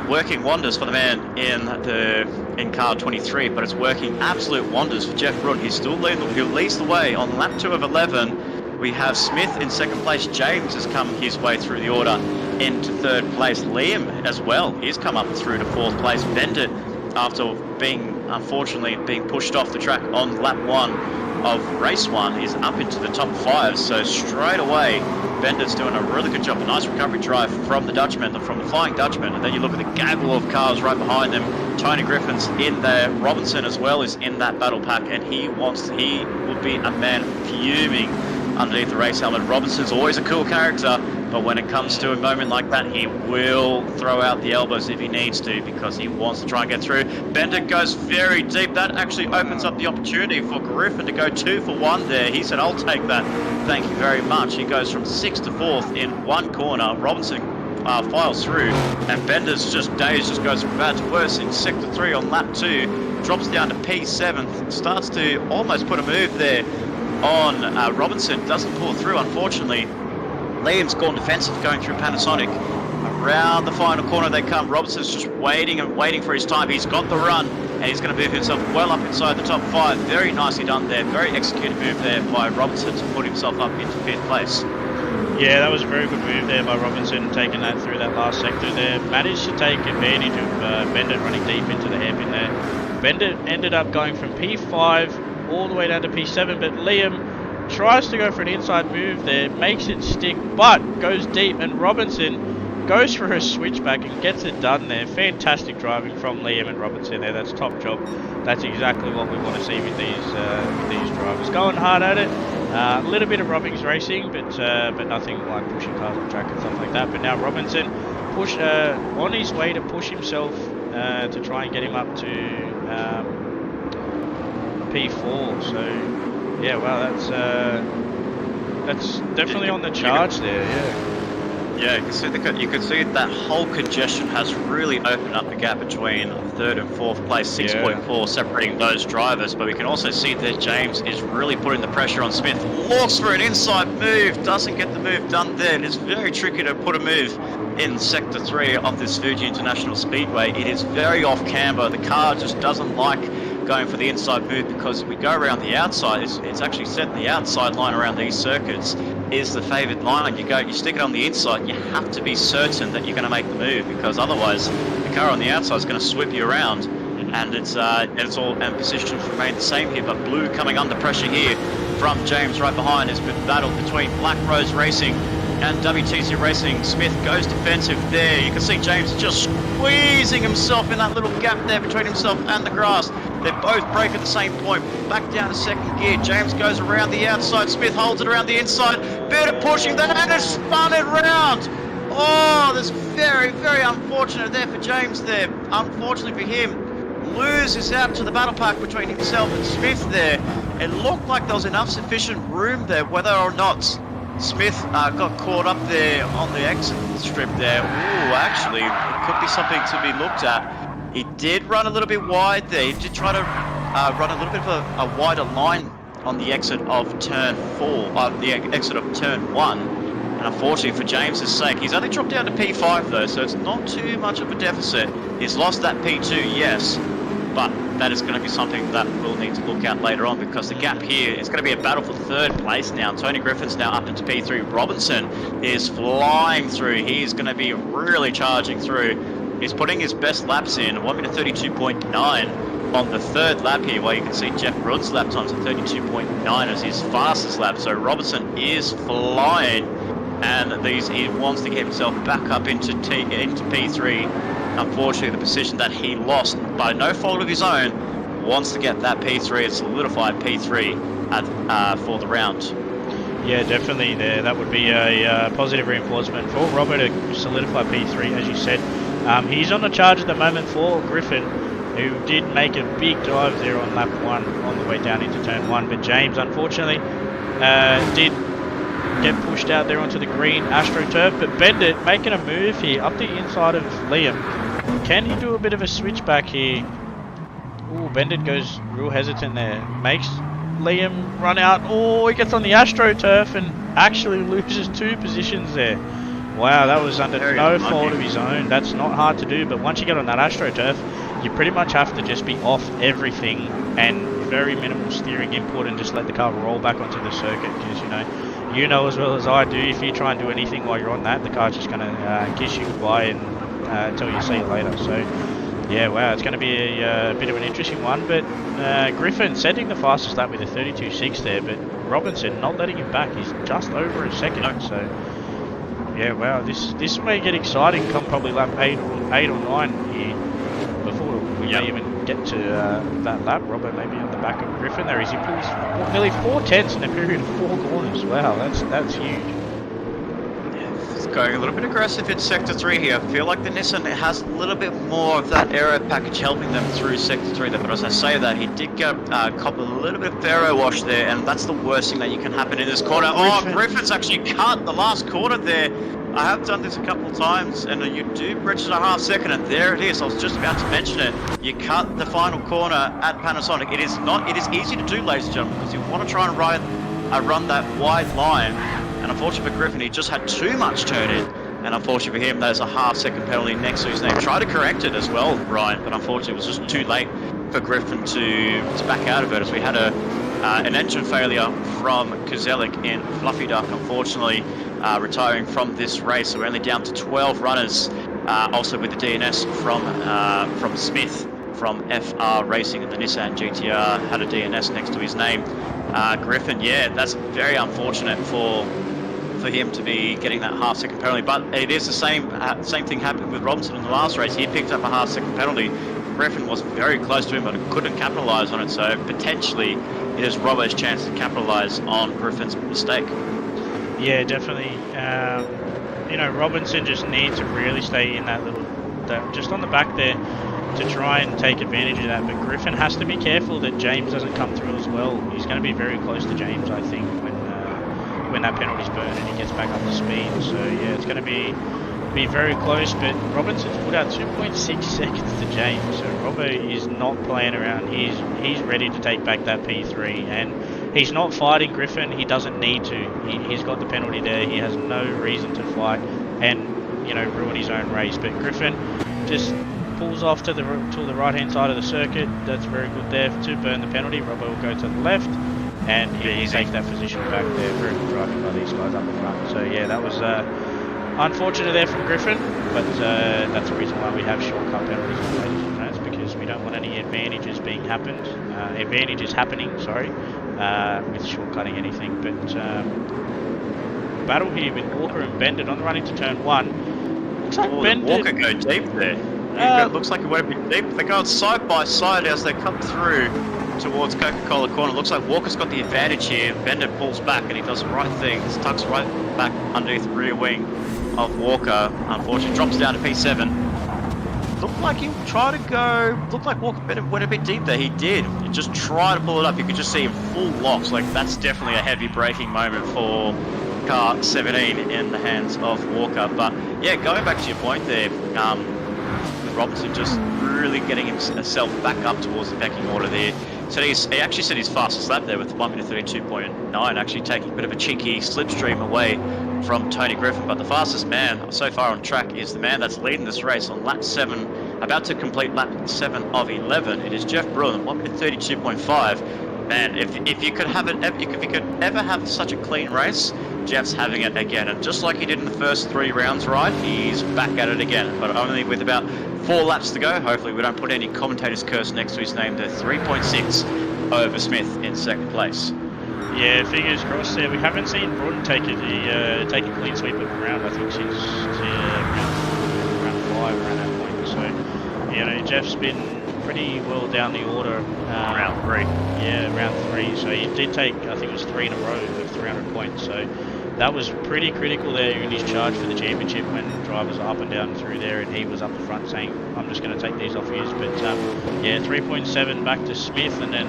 working wonders for the man in car 23, but it's working absolute wonders for Jeff Bruin. He's still he leads the way on lap 2 of 11. We have Smith in 2nd place. James has come his way through the order into 3rd place. Liam as well, he's come up through to 4th place. Bendit, after unfortunately being pushed off the track on lap 1 of race 1, is up into the top 5. So straight away, Bendit's doing a really good job. A nice recovery drive from the Flying Dutchman. And then you look at the gaggle of cars right behind them. Tony Griffin's in there. Robinson as well is in that battle pack, and he would be a man fuming underneath the race helmet. Robinson's always a cool character, but when it comes to a moment like that, he will throw out the elbows if he needs to, because he wants to try and get through. Bendit goes very deep. That actually opens up the opportunity for Griffin to go 2 for 1 there. He said, I'll take that, thank you very much. He goes from 6th to 4th in 1 corner. Robinson files through, and Bender's days goes from bad to worse in sector 3 on lap 2, drops down to P7th, starts to almost put a move there on Robinson, doesn't pull through unfortunately. Liam's gone defensive going through Panasonic. Around the final corner they come. Robinson's just waiting and waiting for his time. He's got the run, and he's going to move himself well up inside the top 5. Very nicely done there. Very executed move there by Robinson to put himself up into 5th place. Yeah, that was a very good move there by Robinson, taking that through that last sector there. Managed to take advantage of Bendit running deep into the hairpin there. Bendit ended up going from P5 all the way down to P7, but Liam tries to go for an inside move there, makes it stick, but goes deep, and Robinson goes for a switchback and gets it done there. Fantastic driving from Liam and Robinson there. That's top job. That's exactly what we want to see with these drivers. Going hard at it. A little bit of Robbings racing, but nothing like pushing cars on track and stuff like that. But now Robinson on his way to push himself to try and get him up to P4. So yeah, wow, that's definitely on the charge there. Yeah, you can see that whole congestion has really opened up the gap between 3rd and 4th place, 6.4 separating those drivers. But we can also see that James is really putting the pressure on Smith. Looks for an inside move, doesn't get the move done there. It is very tricky to put a move in sector 3 of this Fuji International Speedway. It is very off camber. The car just doesn't like going for the inside move, because if we go around the outside, it's actually said the outside line around these circuits is the favoured line. You stick it on the inside, you have to be certain that you're going to make the move, because otherwise the car on the outside is going to sweep you around, and it's all, and positions remain the same here. But Blue coming under pressure here from James right behind. Has been battled between Black Rose Racing and WTC Racing. Smith goes defensive there. You can see James just squeezing himself in that little gap there between himself and the grass. They both break at the same point. Back down to second gear. James goes around the outside. Smith holds it around the inside. Bit of pushing there and has spun it round. Oh, that's very, very unfortunate there for James there. Unfortunately for him, loses out to the battle pack between himself and Smith there. It looked like there was enough sufficient room there, whether or not Smith got caught up there on the exit strip there. Ooh, actually, it could be something to be looked at. He did run a little bit wide there. He did try to run a little bit of a wider line on the exit of turn 4, the exit of turn 1. And unfortunately for James's sake, he's only dropped down to P5 though, so it's not too much of a deficit. He's lost that P2, yes, but that is going to be something that we'll need to look at later on, because the gap here is going to be a battle for third place now. Tony Griffin's now up into P3. Robinson is flying through. He's going to be really charging through. He's putting his best laps in, 1 minute 32.9 on the third lap here, where you can see Jeff Brunn's lap times at 32.9 as his fastest lap. So Robinson is flying, and he wants to get himself back up into P3. Unfortunately, the position that he lost by no fault of his own, wants to get that P3 and solidify P3 for the round. Yeah, definitely there. That would be a positive reinforcement for Robert to solidify P3, as you said. He's on the charge at the moment for Griffin, who did make a big dive there on lap 1 on the way down into turn 1. But James, unfortunately, did get pushed out there onto the green AstroTurf. But Bendit making a move here up the inside of Liam. Can he do a bit of a switchback here? Ooh, Bendit goes real hesitant there. Makes Liam run out. Oh, he gets on the AstroTurf and actually loses 2 positions there. Wow, that was under no fault of his own. That's not hard to do, but once you get on that AstroTurf, you pretty much have to just be off everything and very minimal steering input and just let the car roll back onto the circuit, because you know as well as I do, if you try and do anything while you're on that, the car's just going to kiss you goodbye and tell you see you later. So yeah, wow, it's going to be a bit of an interesting one. But Griffin setting the fastest lap with a 32.6 there, but Robinson not letting him back. He's just over a second. So yeah, wow, this may get exciting come probably lap 8 or 9 here before we may even get to that lap. Robert maybe on the back of Griffin there as he pulls nearly 4 tenths in a period of 4 corners. Wow, that's huge. Going a little bit aggressive in Sector 3 here. I feel like the Nissan has a little bit more of that aero package helping them through Sector 3 there, but as I say that, he did get cop a little bit of aero wash there, and that's the worst thing that you can happen in this corner. Oh, Griffin's actually cut the last corner there. I have done this a couple of times, and you do bridge it a half second, and there it is. I was just about to mention it. You cut the final corner at Panasonic. It is easy to do, ladies and gentlemen, because you want to try and run that wide line. And unfortunately for Griffin, he just had too much turn in. And unfortunately for him, there's a half-second penalty next to his name. Tried to correct it as well, Ryan, but unfortunately it was just too late for Griffin to back out of it, as we had an engine failure from Kozelik in Fluffy Duck, unfortunately retiring from this race. So we're only down to 12 runners, also with the DNS from Smith from FR Racing, and the Nissan GTR had a DNS next to his name. Griffin, yeah, that's very unfortunate for him to be getting that half-second penalty, but it is the same thing happened with Robinson in the last race. He picked up a half-second penalty. Griffin was very close to him, but couldn't capitalise on it, so potentially it is Robert's chance to capitalise on Griffin's mistake. Yeah, definitely. Robinson just needs to really stay in just on the back there to try and take advantage of that, but Griffin has to be careful that James doesn't come through as well. He's going to be very close to James, I think, when that penalty's burned and he gets back up to speed. So yeah, it's going to be very close, but Robinson's put out 2.6 seconds to James, so Robbo is not playing around. He's ready to take back that P3, and he's not fighting Griffin. He doesn't need to. He's got the penalty there. He has no reason to fight and ruin his own race. But Griffin just pulls off to the right hand side of the circuit. That's very good there to burn the penalty. Robbo will go to the left, and he takes that position back there. Very good driving by these guys up the front. So yeah, that was unfortunate there from Griffin, but that's the reason why we have shortcut penalties, ladies and gents, because we don't want any advantages happening. Sorry, with shortcutting anything. But battle here with Walker and Bendit on the run into turn 1. Looks like Bendit. Walker go deep there. It looks like it went a bit deep. They're going side by side as they come through towards Coca-Cola corner. Looks like Walker's got the advantage here. Bendit pulls back and he does the right thing. Tucks right back underneath the rear wing of Walker. Unfortunately, drops down to P7. Looked like he tried to go. Looked like Walker went a bit deep there. He did. He just tried to pull it up. You could just see him full locks. Like, that's definitely a heavy braking moment for car 17 in the hands of Walker. But yeah, going back to your point there, with Robinson just really getting himself back up towards the pecking order there. So he actually set his fastest lap there with 1 minute 32.9, actually taking a bit of a cheeky slipstream away from Tony Griffin. But the fastest man so far on track is the man that's leading this race on lap 7, about to complete lap 7 of 11. It is Jeff Bruin, 1 minute 32.5. Man, if you could have it, if you could ever have such a clean race, Jeff's having it again. And just like he did in the first 3 rounds, right, he's back at it again. But only with about 4 laps to go. Hopefully we don't put any commentator's curse next to his name. They're 3.6 over Smith in second place. Yeah, fingers crossed there. We haven't seen Bruin take a clean sweep of the round, I think, since round 5, around that point. So, you know, Jeff's been pretty well down the order. Round 3. Yeah, round 3. So he did take, I think it was 3 in a row of 300 points. So that was pretty critical there in his charge for the championship when drivers are up and down through there, and he was up the front saying, I'm just going to take these off you. But yeah, 3.7 back to Smith, and then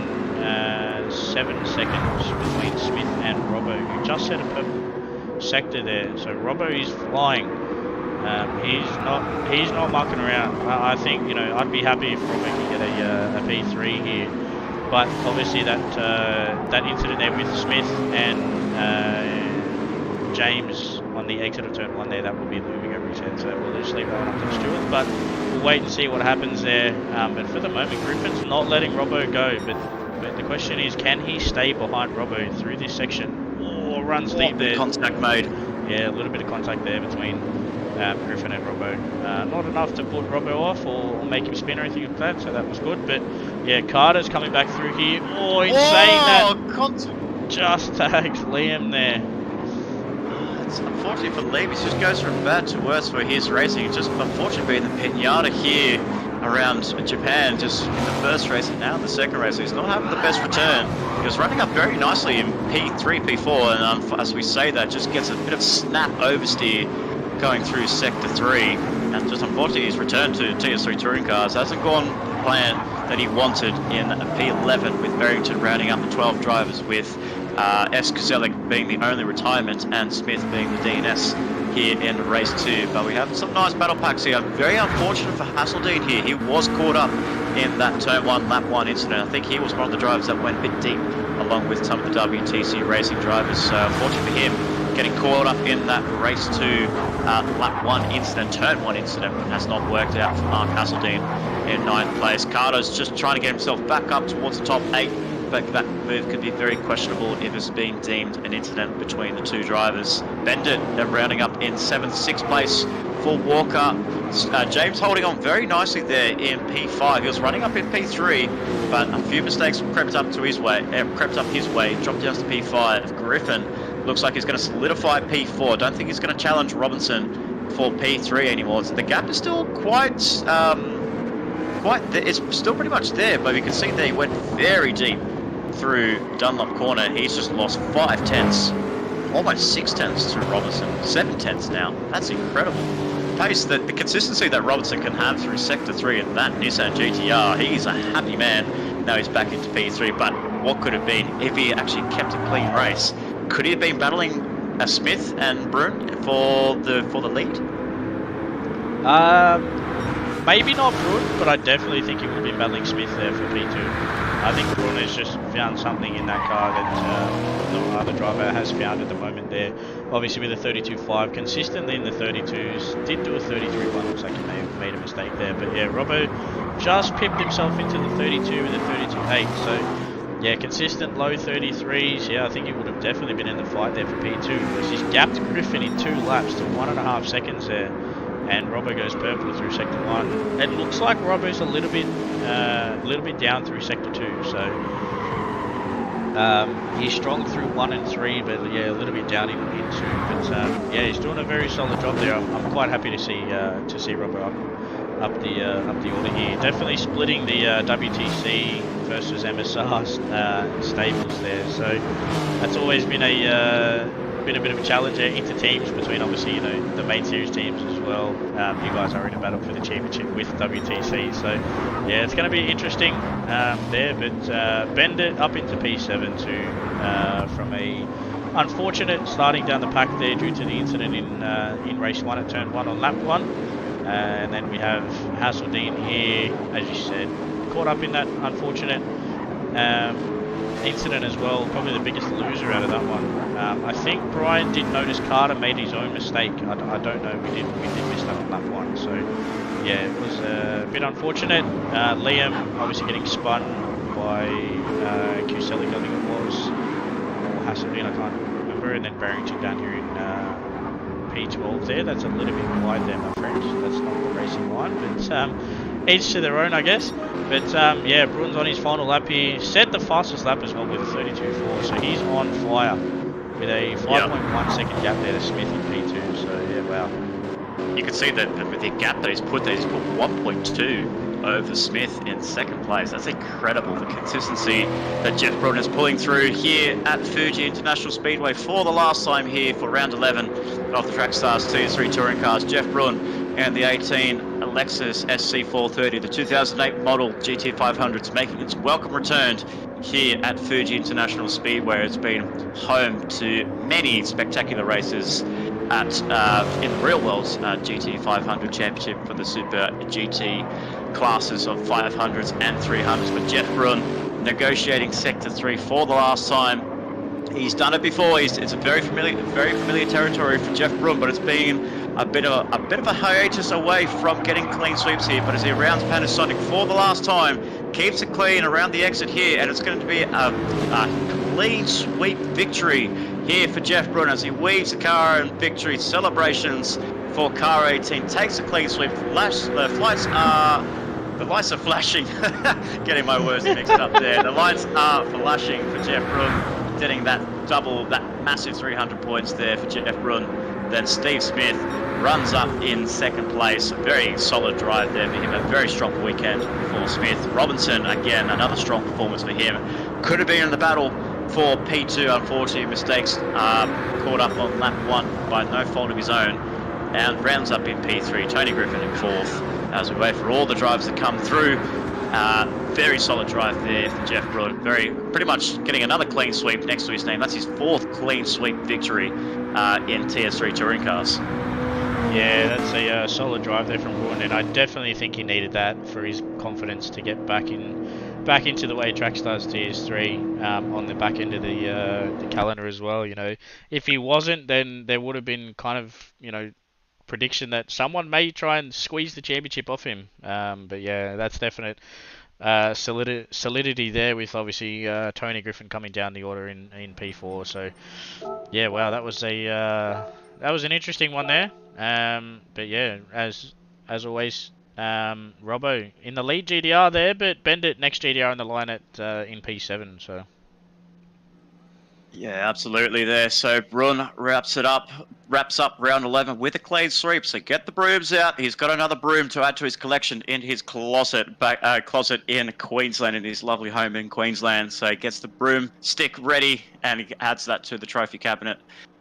7 seconds between Smith and Robbo, who just set a purple sector there. So Robbo is flying. He's not mucking around. I think, you know, I'd be happy if Robbo could get a P3 here. But obviously that incident there with Smith and James on the exit of turn 1 there, that will be looming over his head. So we'll just leave that one up to Stuart. But we'll wait and see what happens there. But for the moment, Griffin's not letting Robbo go. But the question is, can he stay behind Robbo through this section? Or runs deep there. Contact made. Yeah, a little bit of contact there between Griffin and Robbo. Not enough to put Robbo off or make him spin or anything like that, so that was good. But yeah, Carter's coming back through here. Oh, in saying that, just tags Liam there. It's unfortunate for Liam. He just goes from bad to worse for his racing. It's just unfortunately the pinata here around Japan, just in the first race and now in the second race. He's not having the best return. He was running up very nicely in P3, P4, and as we say that, just gets a bit of snap oversteer going through sector 3, and just unfortunately his return to TS3 touring cars hasn't gone the plan that he wanted in P11, with Barrington rounding up the 12 drivers, with S. Kozelik being the only retirement and Smith being the DNS here in race 2. But we have some nice battle packs here. Very unfortunate for Hasseldean here. He was caught up in that turn 1 lap 1 incident. I think he was one of the drivers that went a bit deep along with some of the WTC racing drivers. So unfortunate for him, getting caught up in that race 2 lap 1 incident, turn 1 incident, has not worked out for Mark Hasseldean in 9th place. Carter's just trying to get himself back up towards the top 8, but that move could be very questionable if it's been deemed an incident between the 2 drivers. Bendit rounding up in 7th, 6th place for Walker. James holding on very nicely there in P5. He was running up in P3, but a few mistakes crept up his way, dropped down to P5. Griffin looks like he's going to solidify P4. Don't think he's going to challenge Robinson for P3 anymore. So the gap is still it's still pretty much there, but you can see that he went very deep through Dunlop corner. He's just lost 5 tenths, almost 6 tenths to Robinson, 7 tenths now. That's incredible. Pace, the consistency that Robinson can have through sector 3 and that Nissan GTR, he's a happy man. Now he's back into P3, but what could have been if he actually kept a clean race? Could he have been battling Smith and Brun for the lead? maybe not Brun, but I definitely think he would have been battling Smith there for P2. I think Brun has just found something in that car that no other driver has found at the moment there. Obviously with a 32.5, consistently in the 32s, did do a 33.1, looks like he may have made a mistake there. But yeah, Robbo just pipped himself into the 32 with a 32.8, so yeah, consistent low 33s. Yeah, I think he would have definitely been in the fight there for P2. Because he's gapped Griffin in 2 laps to 1.5 seconds there. And Robbo goes purple through sector 1. It looks like Robbo's a little bit down through sector 2. So he's strong through 1 and 3, but yeah, a little bit down in 2. But yeah, he's doing a very solid job there. I'm quite happy to see Robbo up the order here. Definitely splitting the WTC versus MSR stables there. So that's always been a bit of a challenge into teams between obviously the main series teams as well. You guys are in a battle for the championship with WTC. So yeah, it's going to be interesting there. But bend it up into P7 too from a unfortunate starting down the pack there due to the incident in race 1 at turn 1 on lap 1. And then we have Hasseldine here, as you said, caught up in that unfortunate incident as well. Probably the biggest loser out of that one. I think Brian did notice Carter made his own mistake. I don't know. We did miss that on lap 1. So yeah, it was a bit unfortunate. Liam obviously getting spun by Kuselic, I think it was, or Hasseldine, I can't remember, and then Barrington down here in P12 there. That's a little bit wide there, my friends. That's not the racing line, but each to their own, I guess. But yeah, Brun's on his final lap here. Set the fastest lap as well with 32.4, so he's on fire with a 5.1 second gap there to Smith in P2. So yeah, wow. You can see that with the gap that he's put there, he's put 1.2 over Smith in second place. That's incredible, the consistency that Jeff Brun is pulling through here at Fuji International Speedway for the last time here for round 11 of the Trackstars TS3 Touring Cars. Jeff Brun and the 18 Lexus SC430, the 2008 model GT500, making its welcome return here at Fuji International Speedway. It's been home to many spectacular races at in the real world GT500 Championship for the Super GT classes of 500s and 300s. But Jeff Brun negotiating Sector 3 for the last time. He's done it before. It's a very familiar territory for Jeff Brun, but it's been a bit of a hiatus away from getting clean sweeps here. But as he rounds Panasonic for the last time, keeps it clean around the exit here, and it's going to be a clean sweep victory here for Jeff Brun as he weaves the car and victory celebrations for car 18. Takes a clean sweep. The lights are flashing. Getting my words mixed up there. The lights are flashing for Jeff Brun, getting that massive 300 points there for Jeff Brun. Then Steve Smith runs up in second place. A very solid drive there for him. A very strong weekend for Smith. Robinson, again, another strong performance for him. Could have been in the battle for P2, unfortunately, mistakes caught up on lap 1 by no fault of his own, and rounds up in P3. Tony Griffin in 4th as we wait for all the drivers to come through. Very solid drive there for Jeff Brun. Pretty much getting another clean sweep next to his name. That's his 4th clean sweep victory in TS3 Touring Cars. Yeah, that's a solid drive there from Brun, and I definitely think he needed that for his confidence to get back into the way Trackstars TS3 on the back end of the calendar as well. If he wasn't, then there would have been kind of prediction that someone may try and squeeze the championship off him. But yeah, that's definite solidity there with obviously Tony Griffin coming down the order in P4. So yeah, wow, that was an interesting one there. But yeah, as always, Robbo in the lead GDR there, but Bendit next GDR in the line at in P7. So yeah, absolutely there. So Brun wraps up round 11 with a clean sweep. So get the brooms out. He's got another broom to add to his collection in his closet in Queensland, in his lovely home in Queensland. So he gets the broom stick ready, and he adds that to the trophy cabinet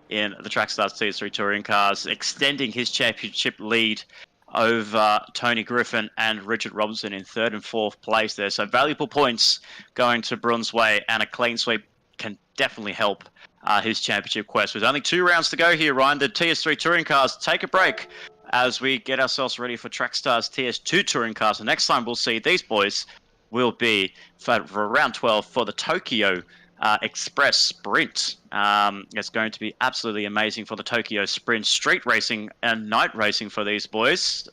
in the Trackstars TS3 Touring Cars, extending his championship lead over Tony Griffin and Richard Robinson in 3rd and 4th place there. So valuable points going to Brun's way, and a clean sweep can definitely help his championship quest. With only 2 rounds to go here, Ryan, the TS3 Touring Cars take a break as we get ourselves ready for Trackstar's TS2 touring cars. The next time we'll see these boys will be for round 12 for the Tokyo Express Sprint. It's going to be absolutely amazing for the Tokyo Sprint street racing and night racing for these boys.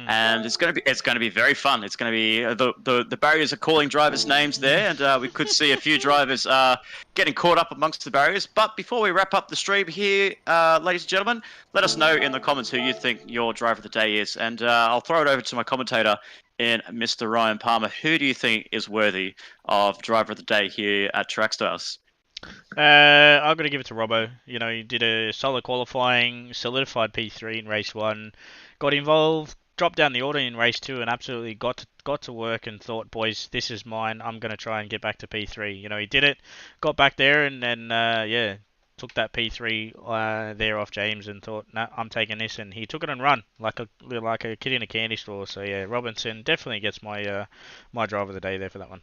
And it's going to be very fun. It's going to be the barriers are calling drivers' names there, and we could see a few drivers getting caught up amongst the barriers. But before we wrap up the stream here, ladies and gentlemen, let us know in the comments who you think your driver of the day is, and I'll throw it over to my commentator in Mr. Ryan Palmer. Who do you think is worthy of driver of the day here at Trackstars? I'm going to give it to Robbo. You know, he did a solid qualifying, solidified P3 in race 1, got involved, dropped down the order in race 2, and absolutely got to work and thought, boys, this is mine. I'm going to try and get back to P3. You know, he did it, got back there, and then, yeah, took that P3 there off James and thought, nah, I'm taking this, and he took it and run like a kid in a candy store. So, yeah, Robinson definitely gets my my driver of the day there for that one.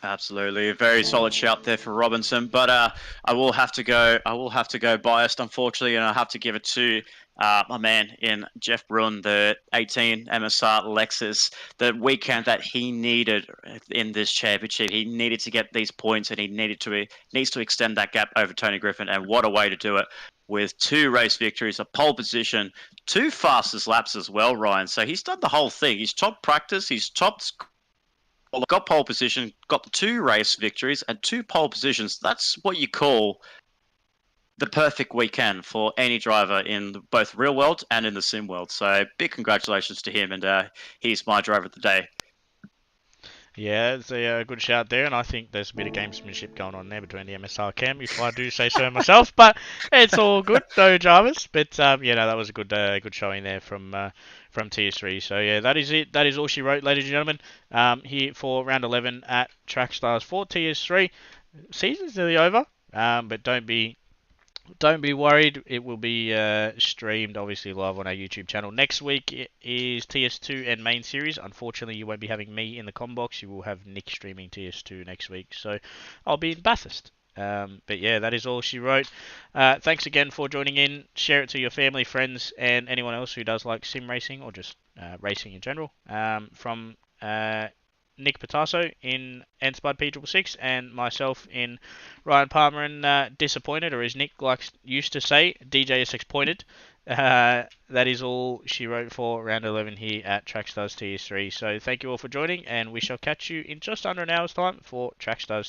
Absolutely, a very solid shout there for Robinson. But I will have to go biased, unfortunately, and I have to give it to my man in Jeff Bruin, the 18 MSR Lexus. The weekend that he needed in this championship, he needed to get these points, and he needs to extend that gap over Tony Griffin. And what a way to do it! With 2 race victories, a pole position, 2 fastest laps as well, Ryan. So he's done the whole thing. He's top practice. He's top. Got pole position, got the 2 race victories and 2 pole positions. That's what you call the perfect weekend for any driver in both real world and in the sim world. So big congratulations to him, and he's my driver of the day. Yeah, it's a good shout there, and I think there's a bit of gamesmanship going on there between the MSR cam, if I do say so myself. But it's all good, no dramas. But yeah, no, that was a good showing there from TS3. So yeah, that is it. That is all she wrote, ladies and gentlemen. Here for round 11 at Trackstars for TS3. Season's nearly over, but don't be worried. It will be streamed, obviously, live on our YouTube channel. Next week is TS2 and main series. Unfortunately, you won't be having me in the com box. You will have Nick streaming TS2 next week. So I'll be in Bathurst. But yeah, that is all she wrote. Thanks again for joining in. Share it to your family, friends, and anyone else who does like sim racing or just racing in general. From Nick Patasso in N-Spud P666 and myself in Ryan Palmer and Disappointed, or as Nick used to say, DJSX Pointed. That is all she wrote for round 11 here at Trackstars TS3. So thank you all for joining, and we shall catch you in just under an hour's time for Trackstars